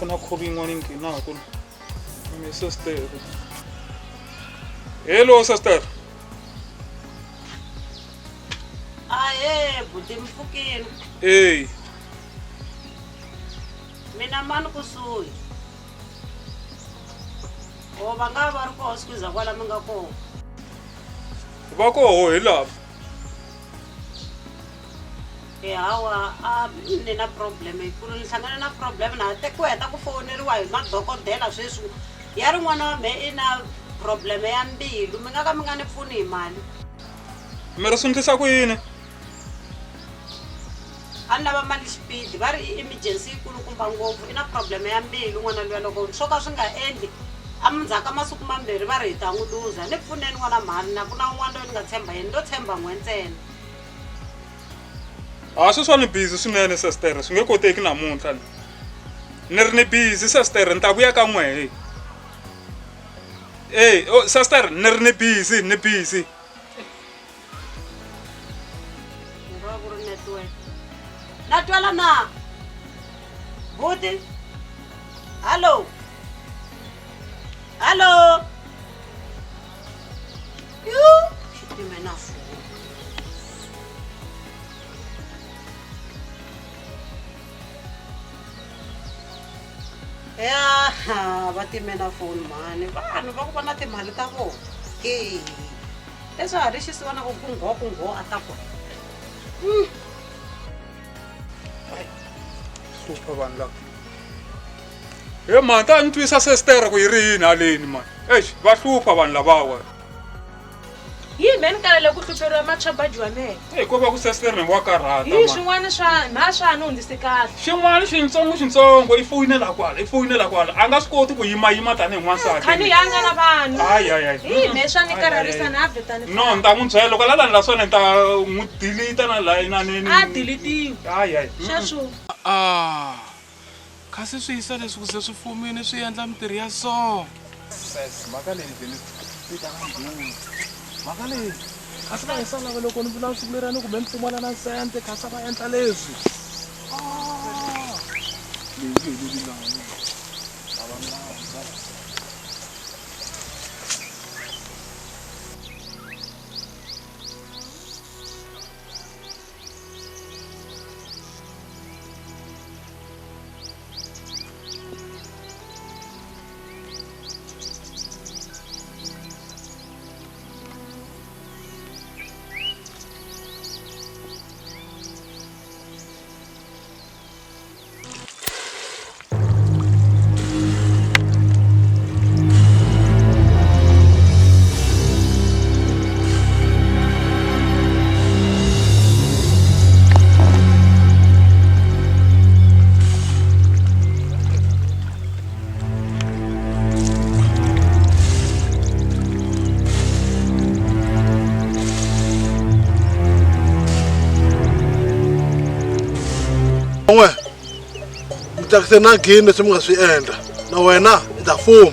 na khobi ngwani ngina ko. Mi sister. Hello sister. Buti Mfukeni. Hey. Mina mani kusuhi. Va nga va ri koho sikuza kwala mi nga koho. Va koho hi laha. Hawa ni na problem yikulu ni hlangana na problem na te ku heta ku foneriwa hi madokodela sweswi ya rin'wana wa me i na problem ya mbilu mi nga ka mi nga ni pfuni hi mali. Mi ri sundlisa ku yini? A ni lava mali xipidi va ri i emergency yikulukumba ngopfu i na problem ya mbilu n'wana luya loko swo ka swi nga endli a mundzhaka masiku mambirhi va ri hi ta n'wi luza ni pfuneni n'wana mhani na ku na un'wana loyi ni nga tshemba yini lo tshemba n'we ntsena. Swi swa ni busy swinene sister swi nge koteki namuntlha ni ri ni busy sister ni ta vuya ka n'we sister ni ri ni busy na twala na buti hallo xitime na va timela foni mani vanhu va ku va na timali ta vona leswi hari xi sivana ku ngho a ta kona hlupha vanhu lava he mani ta ni twisa sestere ku yi ri yini haleni mani va hlupha vanhu lavawa hi meni kalele ku hlupheriwa machabaji wa mehe ko va ku sestere wa karhata hi swin'wana swa ni hundzisi kahle xin'wana xintsongo i foyinela kwala a nga swi koti ku yimayima tanihi n'wansati khani yanga na vanhu hi me swa ni karharisa na vhetani no ni ta n'wi byela loko lalani la swona ni ta n'wi dilita na la inaneni a dilitiwa sweswo kasi swi yisa leswi ku ze swi fumile swi endla mitirho ya so mhaka leyi mhaka leyi a swi va hisa lava loko ni vula siku lerani kumbe ni pfumala na sente kasi va endla leswi n'we mi tsakise na gini leswi mi nga swi endla na wena i ta fuma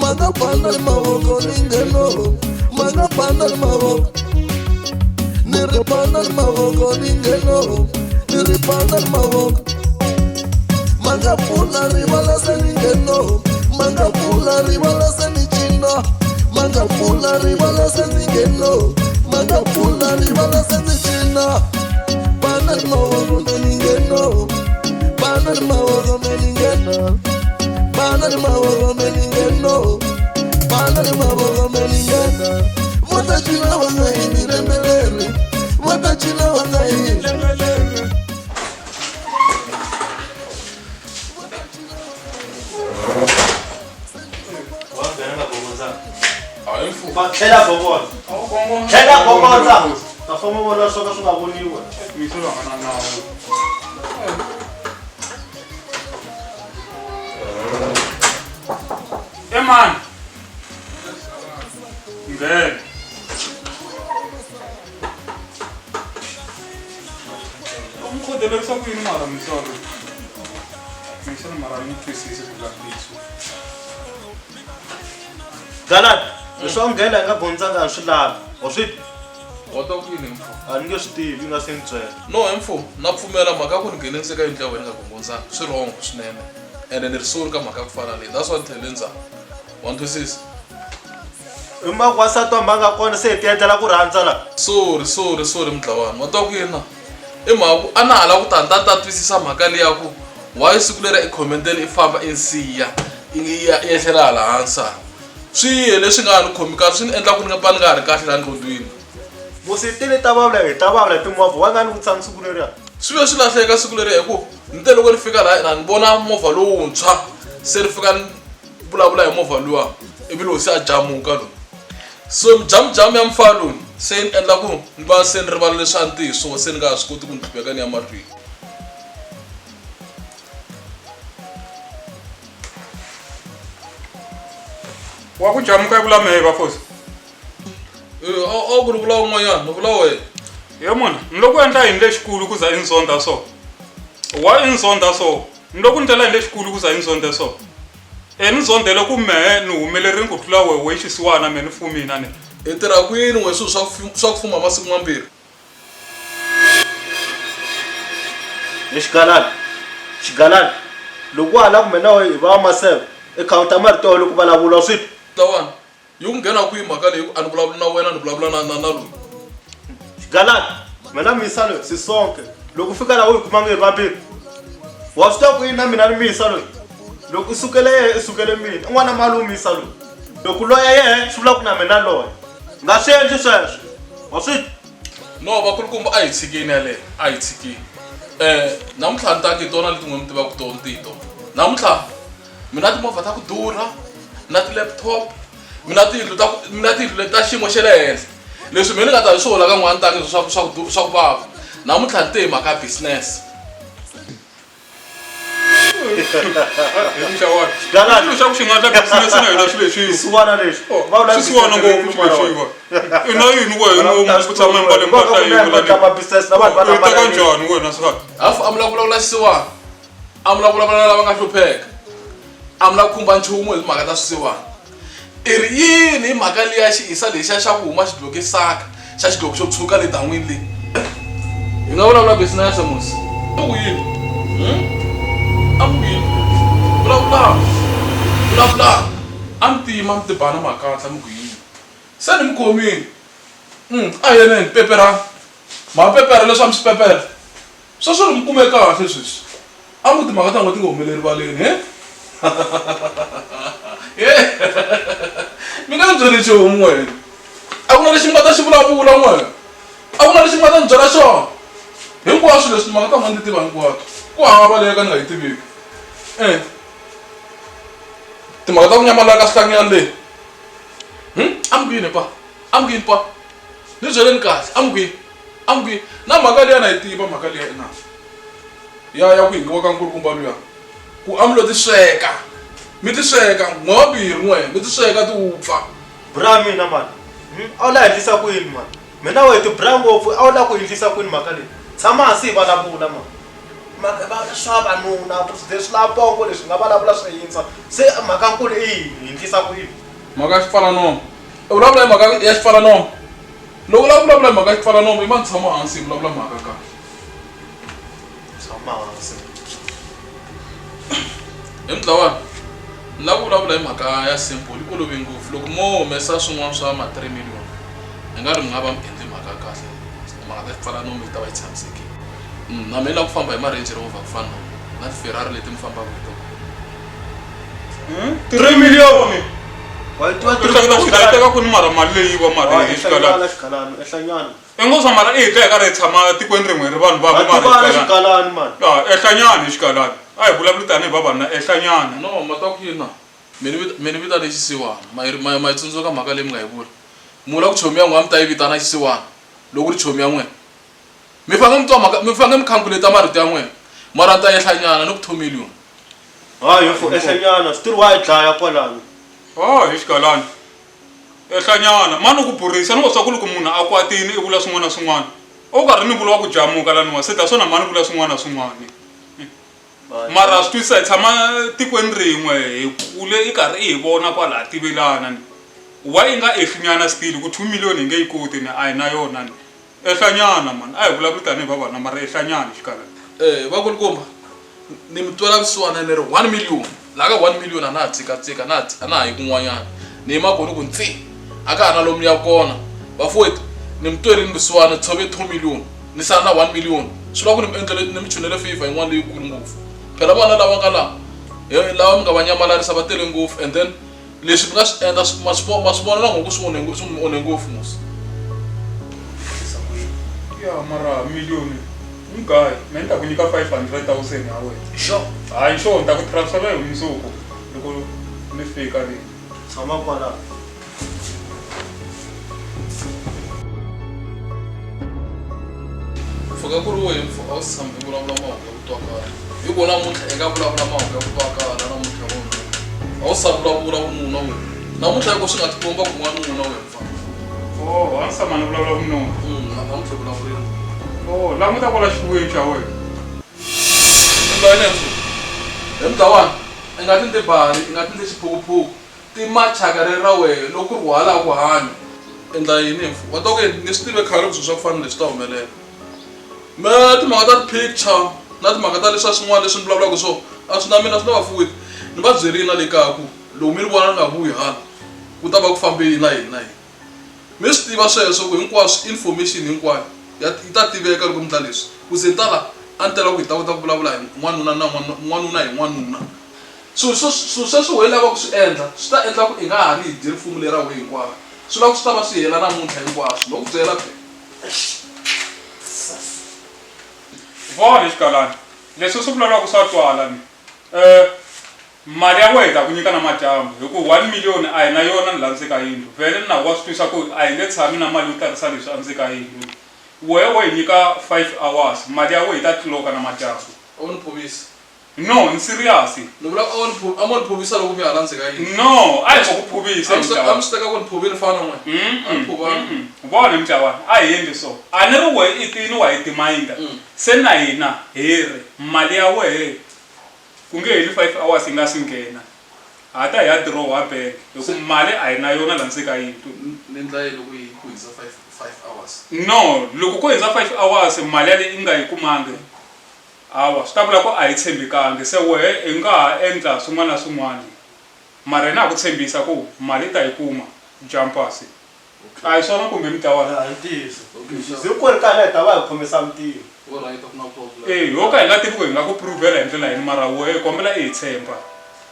Magapanda mavoko lingelo, magapanda mavoko, niripanda mavoko lingelo, niripanda mavoko, magapula rivala seningelo, magapula rivala senichina, magapula rivala seningelo, magapula rivala senichina, panda mavoko meningelo, panda mavoko meningelo. Mangani maboko melingeno, mangani maboko melingeno. Mota china wanga ini rembelere, mota china wanga ini rembelere. Chela bobon. Chela bobon za. Tafoma bona soka soka boniwa. Misolo kana nawo. Man. Ngeke. Umkhodelisa kuyini mara misolo. Misolo mara ngitwisise kulaphiso. Galat, leswo ngena nga bonza nga swilava. Waswiti. Wata kuyini mfo? A ni nge swi tivi nga se ntswela. No mfo, na pfumela mhaka ku ni nghenise ka endla wena nga gongonza. Swi wrong swinene. Ende ni ri sori ka mhaka ku fana leyi. That's what I'm telling you. Want to see? Umakwasa to manga kona se tiendlela ku rhandza la. Sorry mdlawani. Wata kuyini? Mhaku a na hala ku ta twisisa mhaka leyi ya ku why siku leri ikhomentele i famba insiya i ehlela hala hansa. Swi leswi nga ni khomi kahle swi ni endla ku ni nga pa ni nga ri kahle la nqondweni. Musitile ta vavula timovha wa nga ni vutisa siku leriya. Swi ve swi lahleka siku leriya hi ku nte loko ni fika laha ni vona movha lowuntshwa se ri fika ni vulavula hi movha luwa ivi lowu se a jamuka lowu. So jam ya mfaloni se ni endla ku ni va se ni rivala leswi a ni tihiso se ni nga ha swi koti ku ni qhubeka ni ya mahlweni. Wa ku jamuka vula mehe bafosi. A ku ri vula un'wanyana ni vula wena. Ye mona ni loko endla yini lexikulu ku za i nzonda so. Wa i nzonda so. Ni loko ni ndlela yini lexikulu ku za i nzonda so. Ni nzondele ku mehe ni humelerile ku tlula wehe xisiwana me ni fumina ne. I tirha kwini we swilo swa ku fuma masiku mambirhi. Xigalani loko hala kumbe na wehe hi va maseve i khawuta maritolo ku vulavula switi. Tlawani yi ku nghena kwihi mhaka leyi a ni vulavula na wena ni vulavula na loyi. Xigalani mina misa loyi sisonke loko u fika laha u hi kumanga hi vambirhi wa swi tiva ku yini na mina ni misa loyi loko u sukele yehe i sukele mina i n'wana malume misa loyi loko loya yehe swi vula ku na mina loya nga swi endli sweswo wa swi no vakulukumba a hi tshikini yaleyo a hi tshikini namuntlha ni taki hi tona leti n'wi mi tivaka tona tito namuntlha mina timovha ta ku durha na ti-laptop mina tiyindlu leti ta xiyimo xa le henhla leswi mina ni nga ta hi swola ka n'wana taki swa ku vava namuntlha ni te hi mhaka ya business. Xilo xa ku xi nga endla business na hina xilo lexiwa. Swisiwana lexi. Swisiwana ngopfu xilo lexiwa. I na yini wena u tshama mbale mpahla yin'we la u teka njhani wena swati? Hafu a mi lava ku vulavula xisiwana a mi lava ku vulavula lava nga hlupheka a mi lava ku khumba nchumu hi timhaka ta swisiwana. I ri yini hi mhaka liya xiisa lexiya xa ku huma xidloko saka xa xidloko xo tshuka le dan'wini leyi hi nga vulavula business musi ku yini amugini vulavula a mi tima mi tibana makatla mi ku yini se ni mi khomini a yeneni pepera mapepera leswi a mi swi pepera sweswo ri mi kume kahle sweswi a mi ku timhaka ta n'we ti nga humeleri valeni mi nga ni byeli nchumu wena a ku na lexi mi nga ta xi vulavula n'wena a ku na lexi mi nga ta ni byela xona hinkwaswo leswi timhaka ta n'wina ti tiva hinkwato ku hava leyi ka ni nga yi tiviki timhaka ta ku nyamalala ka swihlangyana leyi amugini pa ni byeleni kahle amugini na mhaka liya na yi tiva mhaka liya ina ya ku hingiwa ka nkulukumba luya ku a mi lo ti sweka mi ti sweka n'we wambirhi n'we mi ti sweka tiupfa bra mina mani a wu la endlisa ku yini mani mina wehe ti bra ngopfu a wu la ku endlisa ku yini mhaka leyi tshama hansi hi vulavula mani swa vanuna leswi lapongo leswi nga vulavula swi yintsa se mhaka nkulu i yini endlisa ku yini mhaka ya xipfalanomo i vulavula hi mhaka ya xipfalanomo loko la vulavula hi mhaka ya xipfalanomo i ma ni tshama hansi hi vulavula mhaka kahle tshama hansi hi mdlawani ni lava ku vulavula hi mhaka ya simple yi olove ngopfu loko mo humesa swin'wana swa ma 3 million hi nga ri mi nga va mi endli mhaka ya kahle mhaka ya xipfalanomo yi ta va yi tshamisekile na mina la ku famba hi ma Range Rover ku fana na ti-Ferrari leti mi fambaka hi tona 3 million. Teka ku ni mara mali leyi va mara Ehlanyana xigalani, ehlanyana. Engosa mara i teka ka ri tshama tikweni rin'we ri vanhu va mara xigalani man. Ehlanyana xigalani. A hi vulavuli tani hi vavanuna ehlanyana. No, mata ku yina. Meni vita lexi siwana. Ma tsundzuka mhaka leyi mi nga yi vula. Mula ku chomi ya n'we mi ta yi vitana xisiwana. Loko ri chomi ya n'we. Mi fange mi calculate marito ya n'we. Mara ta ehlanyana ni ku 2 million. Hayi yofo ehlanyana, switirhi wa yi dlaya kwalani. Hi xigalani. Ehlanyana mani ku burisa ni ku swa ku loko munhu a kwatini i vula swin'wana na swin'wana. O karhi ni vula ku jamuka laniwa se ta swona mani vula swin'wana na swin'wana. Mara swi twisa hi tshama tikweni rin'we hi kule i karhi i hi vona kwala tivelana ni. Wa i nga ehlinyana still ku 2 million hi nge yi koti ni a hi na yona ni. Ehlanyana man a hi vulavuli tani hi vavana mara ehlanyana xigalani. Va kulukumba ni mi twela vusiwana ni ri 1 million. Laha ka 1 million a na ha tsikatsika a na ha yi kun'wanyana. Ni yi makoni ku ntsi a ka ha na lomu ni ya kona. Vafowethu ni mi twerini vusiwana tshove 2 million ni sala na 1 million. Swi vula ku ni mi chunele FIFA yin'wana leyikulu ngopfu. Phela vana lava nga laha lava mi nga va nyamalarisa va tele ngopfu and then leswi mi nga swi endla ma swi vona na ngoku swi mi onhe ngopfu musi. Ya mara million Guy, men ta ku nyika 500,000 ya wena. Sure. Hayi sure ni ta ku transfera hi mundzuku loko ni fika ri. Tshama kwala. Foka ku ri wehe a wu si tshama i vulavula mahungu ya ku twakala. Hi ku namuntlha i nga vulavula mahungu ya ku twakala namuntlha wona. A wu si tshama vulavula vununa wena. Namuntlha loko swi nga ti komba ku n'wana n'wina wena mfana. Oh, a ni tshama ni vulavula vununa. Namuntlha vulavurile. Oh, languta kwala xivuweni xa wena. Mbanenzo. Hi mdawana, i nga ti ndzi bari, i nga ti ndzi xiphukuphuku. Ti machakare ra wena loko ri wala ku hanya. Endla yini mfu? Wa ta ku ni swi tive khale ku swa ku fana leswi ta humelela. Me timhaka ta picture na timhaka ta leswi swin'wana leswi ni vulavulaka swona a swi na mina swi na vafuweti. Ni va byerile na le kaya ku loko mi ni vona ni nga vuyi hala ku ta va ku fambe yini na yini na yini. Mi swi tiva sweswo ku hinkwaswo information hinkwayo yi ta tiveka loko mi ta leswi ku ze tala a ni tela ku hi ta kota ku vulavula hi n'wanuna na n'wanuna hi n'wanuna. Sweswo wehe lava ku swi endla swi ta endla ku i nga ha ri hi dyi rifumo lera wehe hinkwayo. Swi lava ku swi ta va swi hela namuntlha hinkwaswo loko byela pe. Vona xigalani. Leswi swi vulavulaka swa twala ni. Mali ya wena ta ku nyika na madyambu hi ku 1 million a hi na yona ni landzeni ka yindlu. Vhele ni na wa swi twisa ku a hi nge tshami na mali yo tarisa leswi endzeni ka yindlu. Wehe hi nyika 5 hours mali ya wena yi ta tliloka na madyambu. A wu ni phovisi? No, ni serious. Ni vula a mo ni phovisa loko mi ha landzeni ka yindlu. No, a hi ngo ku phovisa. A mi swi teka ku ni phovile fana na n'we. Vona mjawana a hi endli so. A ni ri wehe i tini wa hi timayinda. Se na hina hi ri mali ya wehe ku nge heli 5 hours yi nga si nghena. A ta hi ya dirowa bank hi ku mali a hi na yona laha ndzeni ka yindlu. Ni endla yini loko yi ku hisa 5 hours? No, loko ko hisa 5 hours mali ya leyi i nga yi kumangi. Hawa swi ta vula ku a hi tshembekangi se wehe i nga ha endla swin'wana na swin'wana. Mara hina ha ku tshembisa ku mali ta yi kuma jampasi. A hi swona kumbe mi ta wona? A hi ntiyiso. Zi ku ri kale hi ta va hi khomisa mintirho. Ho ka hi nga tivi ku hi nga ku pruvela hi ndlela yini mara wehe kombela i hi tshemba.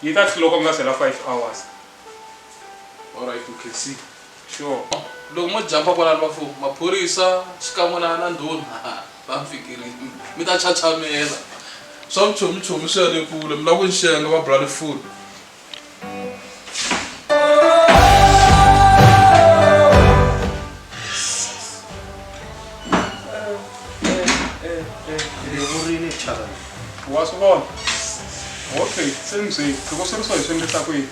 Yi ta tlhela ku nga se hela 5 hours. Alright, we can see. Sure. Loko mo jampa kwalano vafu maphorisa xikan'we na ndhuna va mi fikirile mi ta chachamela swa michomichomi swi ya le kule mi lava ku nxenga va brother food. Wa swi vona? Okay, se ni byeli loko swi ri so hi swi endlisa ku yini?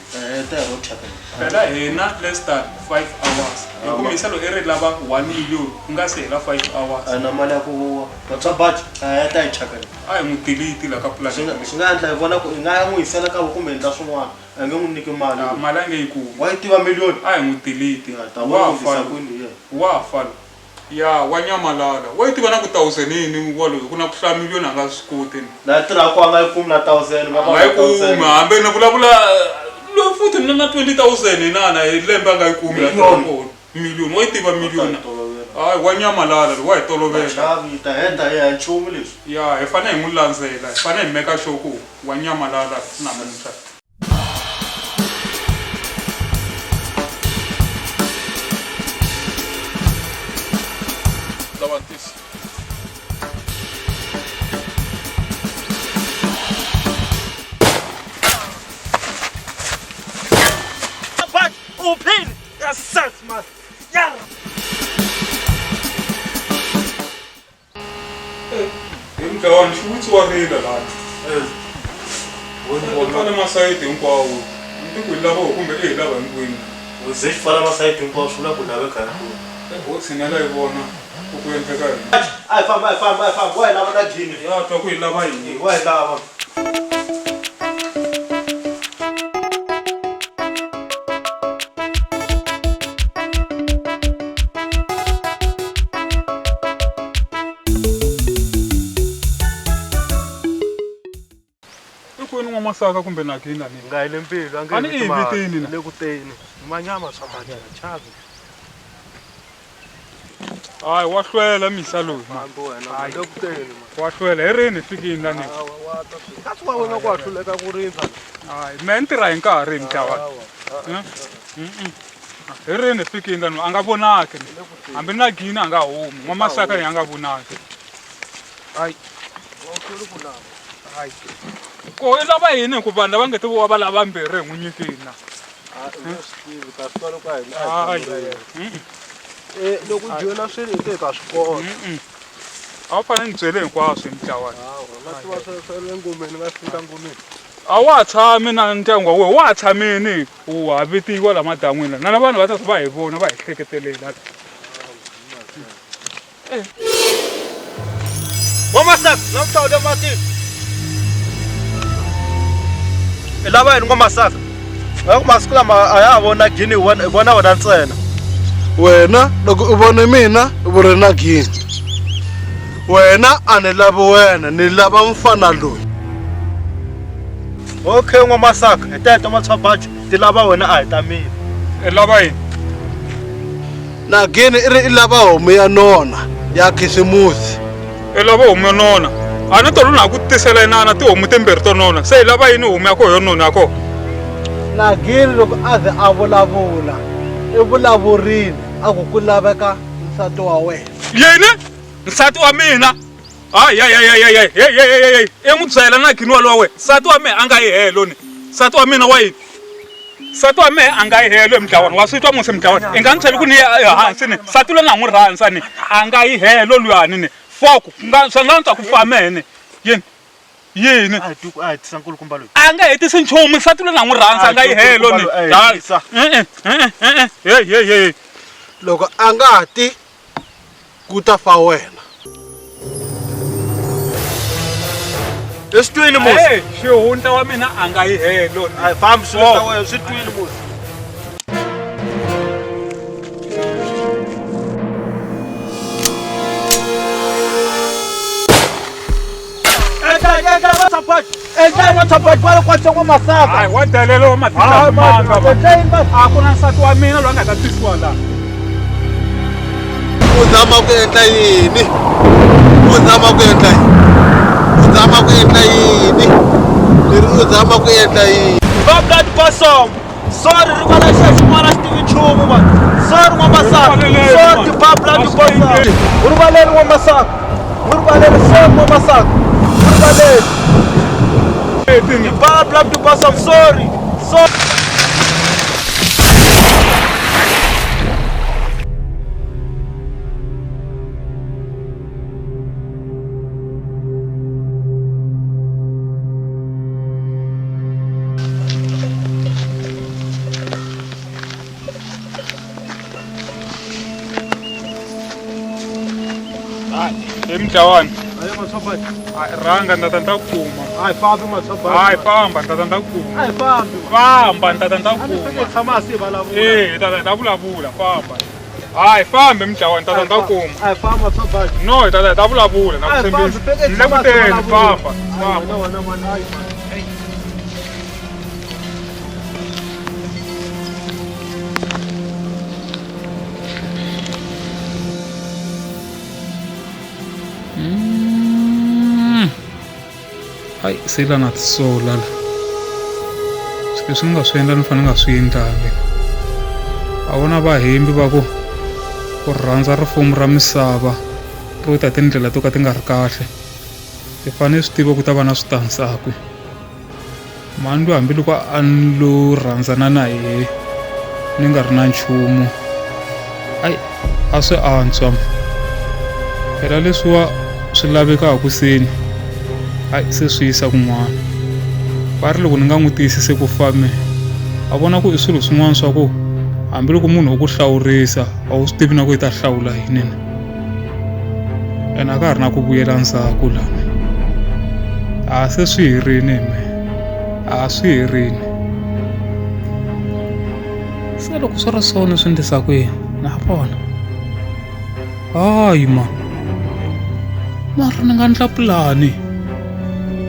Tero chaka. Phela hina less than 5 hours. Hi kumiselo i ri lava 1 million ku nga se hela 5 hours. A na mali ya ku vatswa baji a ta hi chaka. A hi n'wi delete laha ka plan. Swi nga endla hi vona ku hi nga n'wi yisela ka kumbe endla swin'wana a nge n'wi nyiki mali. Mali a nge yi kumi. Wa yi tiva million. A hi n'wi delete. Wa fa kwini ye. Wa fa. Ya wa nyamalala wa yi tiva na ku 1000 yini waloyi ku na ku hlaya million a nga swi koti. Na tirha ku a nga yi kumi na 1000 va nga yi kumi hambi ni vulavula lo futhi na 20,000 inana hi lembe a nga yi kumi million wa yi tiva million. Hayi wa nyamalala wa hi tolovela. Xavi ta heta hi nchumu leswi. Ya hi fanele hi n'wi landzela hi fanele hi meka sure ku wa nyamalala namuntlha. Open! Yes, sex, man. Yeah. Mdawani xivutsi wa rila lana fana masayiti hinkwawo ni ku lava kumbe i lava hinkwini uze xi fana masayiti hinkwawo swi vula ku laveka ho tshinela hi vona ku endleka yini a hi famba wa hi lava na jini ya twa ku hi lava yini wa hi lava masaka kumbe nakina ni nga ile mpilo ani ivitini na le kuteni manyama swa mali na chavi ay wa hlwela misa loyi mambo wena le kuteni wa hlwela hi rini fikini lani kasi wa wena ku hluleka ku rindza ay me ntirha hi nkarhi mtawa hi rini fikini lani a nga vonaki hambi na gina a nga humi n'wamasaka hi nga vonaki ay ay ko i lava yini ku vanhu lava nga tiviwa va lava mbirhi hi n'wi nyikina loko dyona swilo hi ka swi kona a wu fanele ni byele hinkwaswo mtlawana le ngomeni nga fika ngomeni a wa tshami na ndyangu wa wena wa tshamini wa vitiwa la madan'wini na vanhu va ta va hi vona va hi hleketelela Wamasaka namhlanje matini lava yini Wamasaka ngaku masiku lama a ya vona gini vona wena ntsena wena loko u vone mina u vuri na gini wena a ni lavi wena ni lava mfana loyi okay Wamasaka hi teto matshwabaji ti lava wena a hi ta mina i lava yini na gini i lava homu ya nona ya khisimusi i lava homu ya nona a ni tolo na ku tisela inana tihomu timbirhi to nona se hi lava yini homu ya koho yo nona ya koho na gini loko a ze a vulavula i vulavurini a ku laveka nsati wa wena yini nsati wa mina hayi i n'wi byela na gini walowa wena nsati wa mehe a nga yi helo ni nsati wa mina wa yini nsati wa mehe a nga yi helo emdlawana wa swi twa musi mdlawana i nga ni byeli ku ni ya hansi ni nsati loyi na n'wi rhandza ni a nga yi helo luyani ni foko swi nga twa ku famene yini yini a nga hetisi nchumu nsati loyi na n'wi rhandza a nga yi helo ni loko a nga ti ku ta fa wena leswi twini musi xihundla wa mina a nga yi helo ni fambi swi ta wena swi twini musi wa delela wa matitanga a ku na nsati wa mina loyi a nga ta tisiwa laha u zama ku endla yini u zama ku endla yini u zama ku endla yini leri u zama ku endla yini va blood bosom sorry rivala xa xin'wana xi tivi nchumu man sorry Wamasaka sorry va blood bosom u rivaleli Wamasaka u rivaleli sorry Wamasaka u rivaleli va blood bosom sorry sorry emdlawana rhanga ndata ni ta ku kuma hayi famba ndata ni ta ku kuma famba ndata ni ta ku kuma tata hi ta vulavula famba hayi fambe emdlawana tata ni ta ku kuma no tata hi ta vulavula na ku tshembisa ni le ku teni famba hayi se la na tisola la swi leswi ni nga swi endla ni fanele nga swi endlangi a vona vahembi va ku rhandza rifumo ra misava ro ta tindlela to ka ti nga ri kahle hi fanele swi tiva ku ta va na switandzhaku mani loyi hambiloko a ni lo rhandzana na yehe ni nga ri na nchumu ai a swi antswa phela leswiwa swi lavekaka seni ai se swi yisa kun'wana va ri loko ni nga n'wi tiyisise ku fame a vona ku i swilo swin'wana swa ku hambiloko munhu u ku hlawurisa a wu swi tivi na ku i ta hlawula yinene ene a ka ha ri na ku vuyela ndzhaku lani a se swi herini me a swi herini se loko swi ri swona swi endlisa ku yini na vona hayi mani mara ni nga endla pulani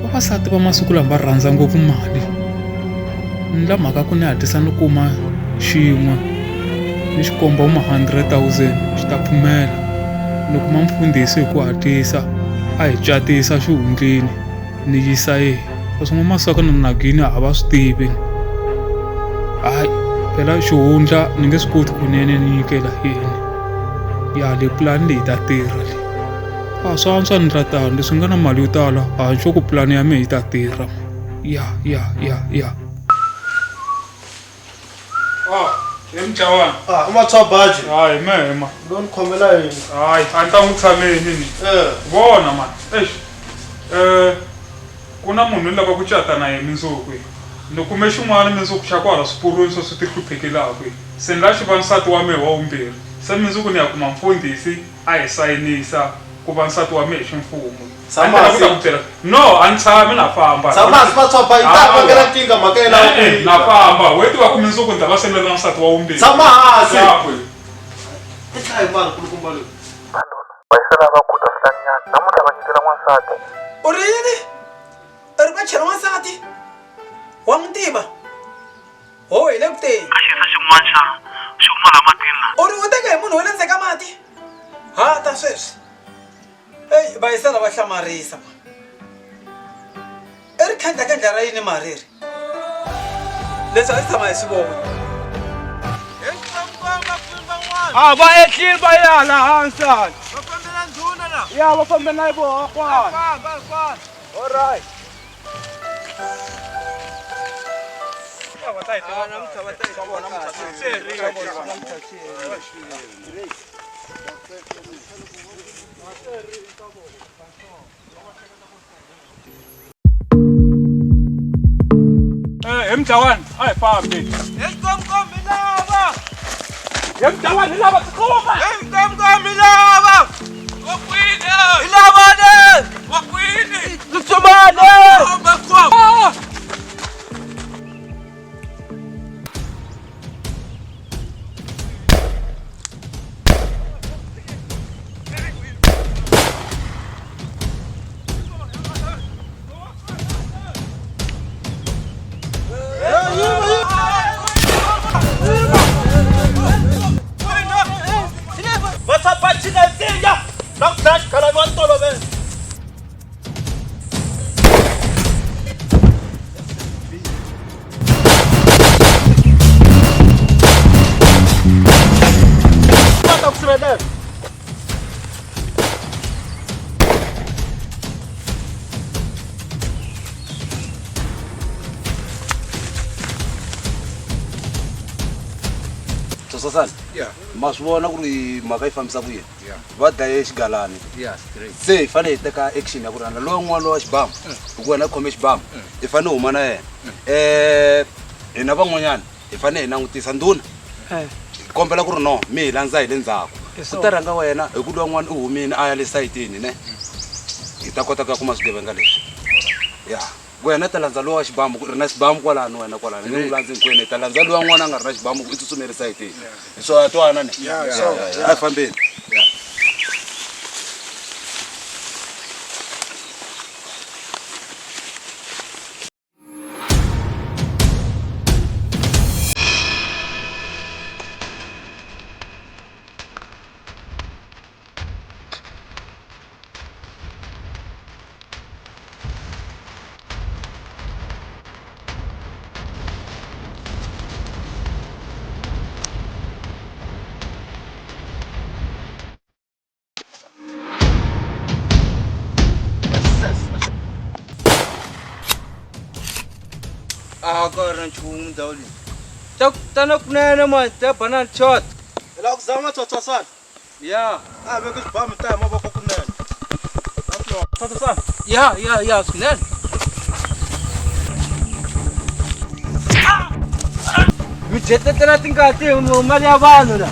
vavasati va masiku lama va rhandza ngopfu mali ni ndla mhaka ku ni hatlisa ni kuma xin'we ni xi komba 100,000 xi ta pfumela ni kuma mfundhisi hi ku hatlisa a hi catisa xihundleni ni yisa yehe kasi n'wamasaka na nagini a va swi tivi hayi phela xihundla ni nge swi koti ku nene ni nyikela yini ya le pulani leyi ta tirha leyi a swa antswa ni ra tano leswi nga na mali yo tala a xo ku pulani ya mina yi ta tirha ya Ah, uma tua badge. Hayi mema. Don't khomela yini. Hayi, a ni ta n'wi tshameni ni. Vona mani. Ku na munhu ni lava ku cata na yena mundzuku. Ni kume xin'wana mundzuku xa kwala swipurweni swo swi ti hluphekelaka. Se ni la xi va nsati wa mehe wa vumbirhi. Se mundzuku ni ya kuma mfundhisi a hi sayinisa ku va nsati wa mehe ximfumo. No, a ni tshami na famba. Samasi va tswapa yi ta vangela tinga mhaka ya lawa kwihi. Na famba, weti wa ku mundzuku ni ta va sendela nsati wa vumbirhi. Tshama hansi. Ehlaya mani kulukumba leyi. Vayisela va kuta switanyana namuntlha va nyikela n'wansati. U ri yini? U ri va chela n'wansati? Wa n'wi tiva? Ho hi le ku teni. A xisa xin'wana xo mala matini la. U ri u teka hi munhu wa le ndzeni ka mati? Ha ta sweswi. Hey, vayisela va hlamarisa. I ri khandla ra yini mariri? Leswi a yi tshama hi swi vona. Ah, va etlile va ya la hansi. Va fambela ndhuna la. Ya, va fambela hi vona kwala. Famba. All right. Mtawan, ay fambi. Kom milava. Mtawan, milava tikoma. Kom milava. Wakwini. Milava ne. Wakwini. Lutsumane. Bakwa. Sasani. Yeah. Maswona ku ri mhaka yi fambisa ku yini. Yeah. Va daye xigalani. Yeah, great. Se hi fanele hi teka action ya ku rana loyi n'wana wa xibamu. Hi ku wena khome xibamu. Hi fanele huma na yena. Hina van'wanyana hi fanele hi langutisa ndhuna. Kombela ku ri no mi hi landza hi le ndzhaku. Ku ta rhanga wena hi ku loyi n'wana u humile a ya le sayitini ne. Hi ta kota ku kuma swigevenga leswi. Yeah. Wena ta landza lowa xibamu ku ri na xibamu kwalano wena kwalano ni landzi nkwene ta landza lowa n'wana a nga ri na xibamu ku i tsutsumeli sayitini so a twana ne a fambeni Ah, agora nchumu ndawuli. Tana kunene man, te banana shot. La kuzama tsotsa sana. Yeah. Ah, beke sibama ta maboko kunene. Tsotsa sana. Yeah, kunene. Mi jete tena tingati mali ya vanhu la.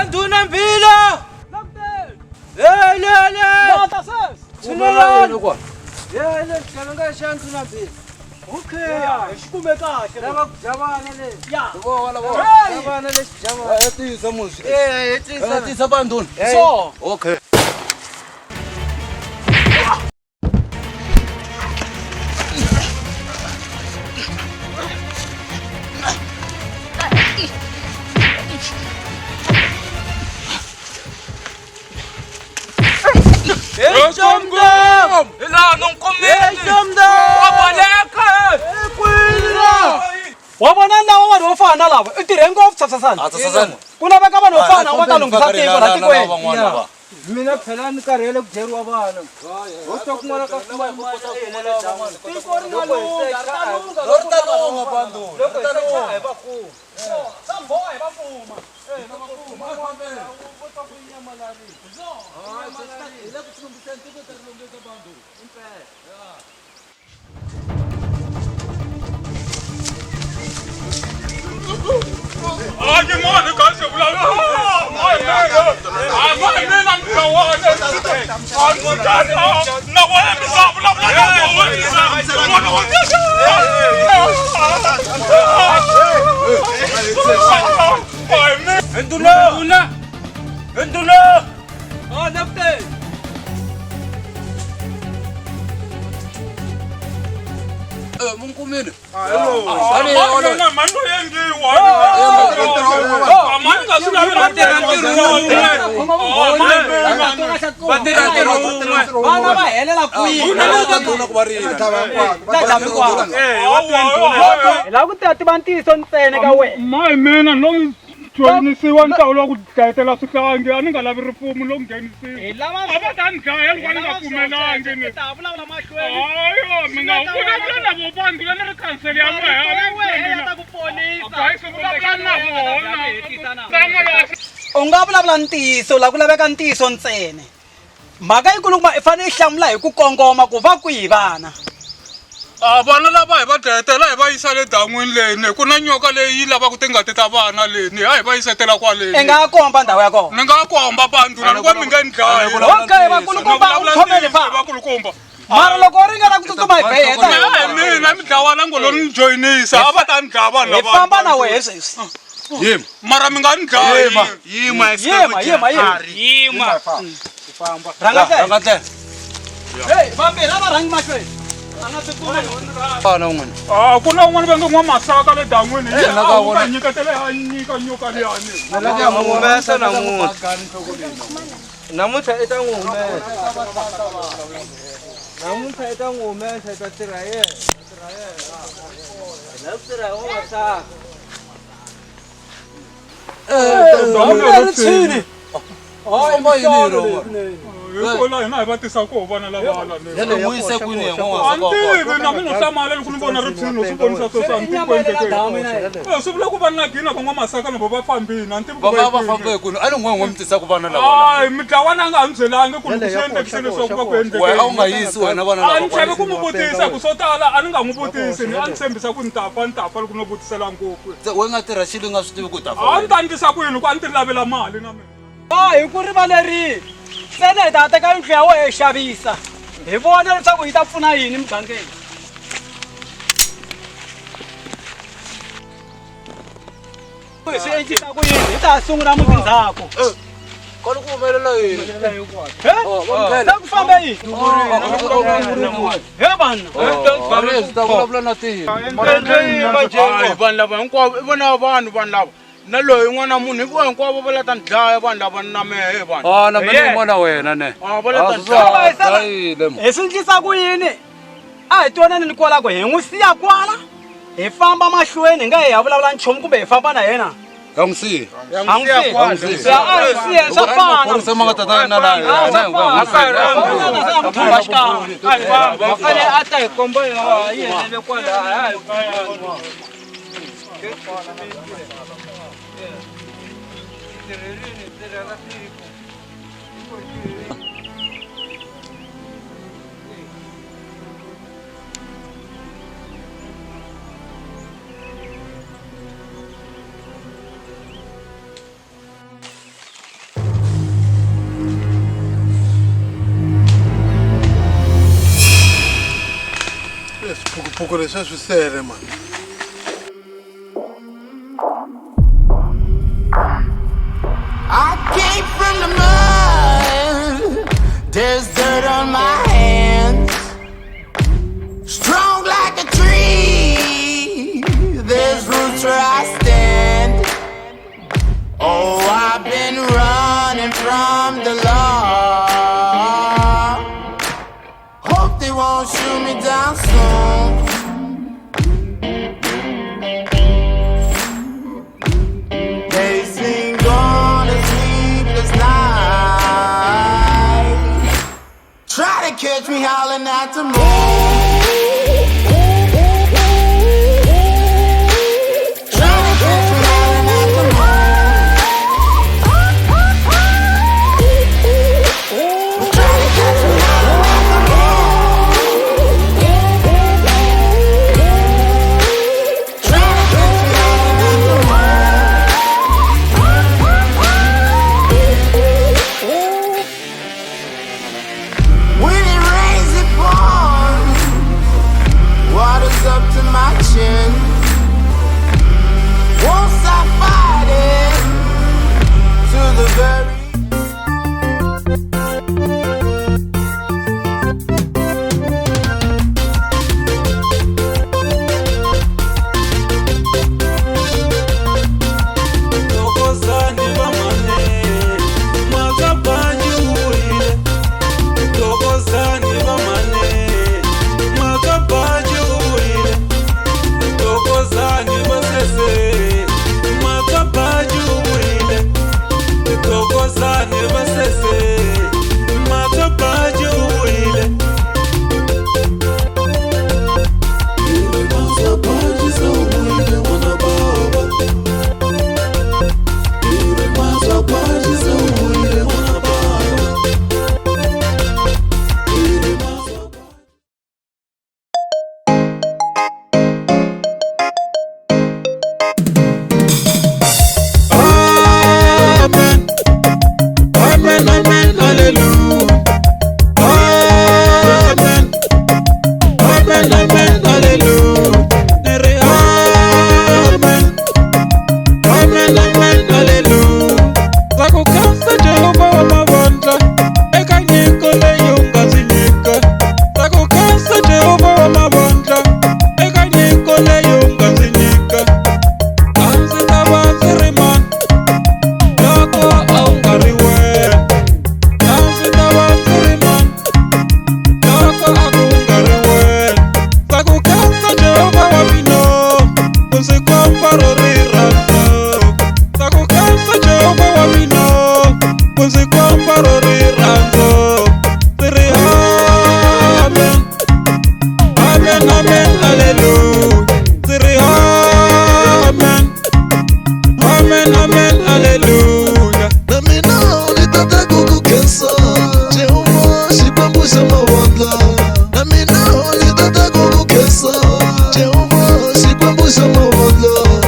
Nduna mbila! Le! Nota sis! Tshunelani! Le, tshanga shantu na mbila. Okay, xikume kahle. Lava ku javana le. Ya. Javana le javana. Yetisa musi. Yetisa. Yetisa banduni. So. Okay. Ejomdam! Ila nung kumili! Ejomdam! Wabaleka! Ekwila! Wabona lawa vanhu vo fana lava i tirhe ngopfu tsasasana ku laveka vanhu vo fana va ta lunghisa tiko la tikweni. Mina phela ni karhele ku dyeriwa vana. Ho to kun'wana ka kuma tiko ri nga lungha ri ta lungha banduni ri ta lungha hi vafumo samboha hi vafuma Aje mwana kaze ulala. Mwana na mkawana. Angutani. Na wewe msabu la Enduna. Enduna. Oh, doctor. Munkumini. Ana manu yengiwa. Amani ngasula batera Vana va helela kwihi? Hi lava ku tiva ntiyiso ntsena ka wena. Mai mina no joinisiwa ntawulo ku dlayetela swihlangi a ni nga lavi rifumo lo nghenisiwa a va ta ni dlaya loko ni nga pfumelangi ni ayo mi nga vulavula na vo vanhu va ni ri khansele ya u nga vulavula ntiyiso laha ku laveka ntiyiso ntsena mhaka yikulu kuma i fanele i hlamula hi ku kongoma ku va kwihi vana. Vana lava hi va dlayetela hi va yisa le dan'wini leni ku na nyoka leyi lavaka tingati ta vana leni hi va yisetela kwaleni. I nga komba ndhawu ya kona. Ni nga komba bandhula loko mi nga ni dlayi. Okay, vakulukumba u khomele vakulukumba. Mara loko u ringana ku tsutsuma hi beyeta. Mina mi dlawana ngolo ni joinisa a va ta ni dlaya vanhu lava. Hi famba na wehe sweswi. Yima. Mara mi nga ni dlayi. Yima. Famba. Rangate. Hey, vambirhi a va rhangi mahlweni. ku na un'wana va nge n'wamasaka le dan'wini ka nyiketele a nyika nyoka leyani Humesa namuntlha i ta n'wi humesa. Namuntlha i ta n'wi humesa i ta tirha yena. Hi lava ku tirha hi n'wamasaka. Tshini. I mayini hikola hina hi va tisaka vana lavana n'wise kwini hi antivi na mina hlamala loko ni vona ripsini swi vonisa sweswi antikwendleke swi vula ku va na gina van'wamasaka loko va fambini va famba hi kwini a ni n'we mi tisaka vana lava hayi mitlawana a nga ha mi byelangi ku loko swi endlekise leswaku va ku endlekeni a wu nga yisi wena vana lava a ni chavi ku n'wi vutisa ku swo tala a ni nga n'wi vutisi ni a ni tshembisa ku ni ta fa loko no vutisela ngopfu we nga tirha xilo nga swi tivi ku ta a ni ta endlisa ku yini ku a ni ti lavela mali na mina Hi ku rivalerile ntsena hi ta teka yindlu ya wena hi xavisa hi vona leswaku yi ta pfuna yini mugangeni. Swi endlisa ku yini hi ta sungula muti ndzhaku. Kona ku humelela yini? Ta ku famba yini? He vanhu. Ta vulavula na tihi. Vanhu lava hinkwavo i vona vanhu lava. Na loyi n'wana munhu hinkwavo va leta ni dlaya vanhu lava na mehe na mina n'wana wena ne Hi swi endlisa ku yini? a hi twanani ni kwalaku hi n'wi siya kwala hi famba mahlweni hi nga hi ya vulavula nchumu kumbe hi famba na yena Ya n'wi siya. a n'wi siya a hi siya swa fana Phorisa ma nga ta ta na laha. fane a ta hi komba yi helele kwalaya Pouco leswi swi sele man. I came from the mud. There's dirt on my hands. Strong like a tree. There's roots where I stand. Oh, I've been running from the law. Hope they won't shoot me down soon. They sing on a sleepless night. Try to catch me howling at the moon. Jehovah, she bambusha mawala.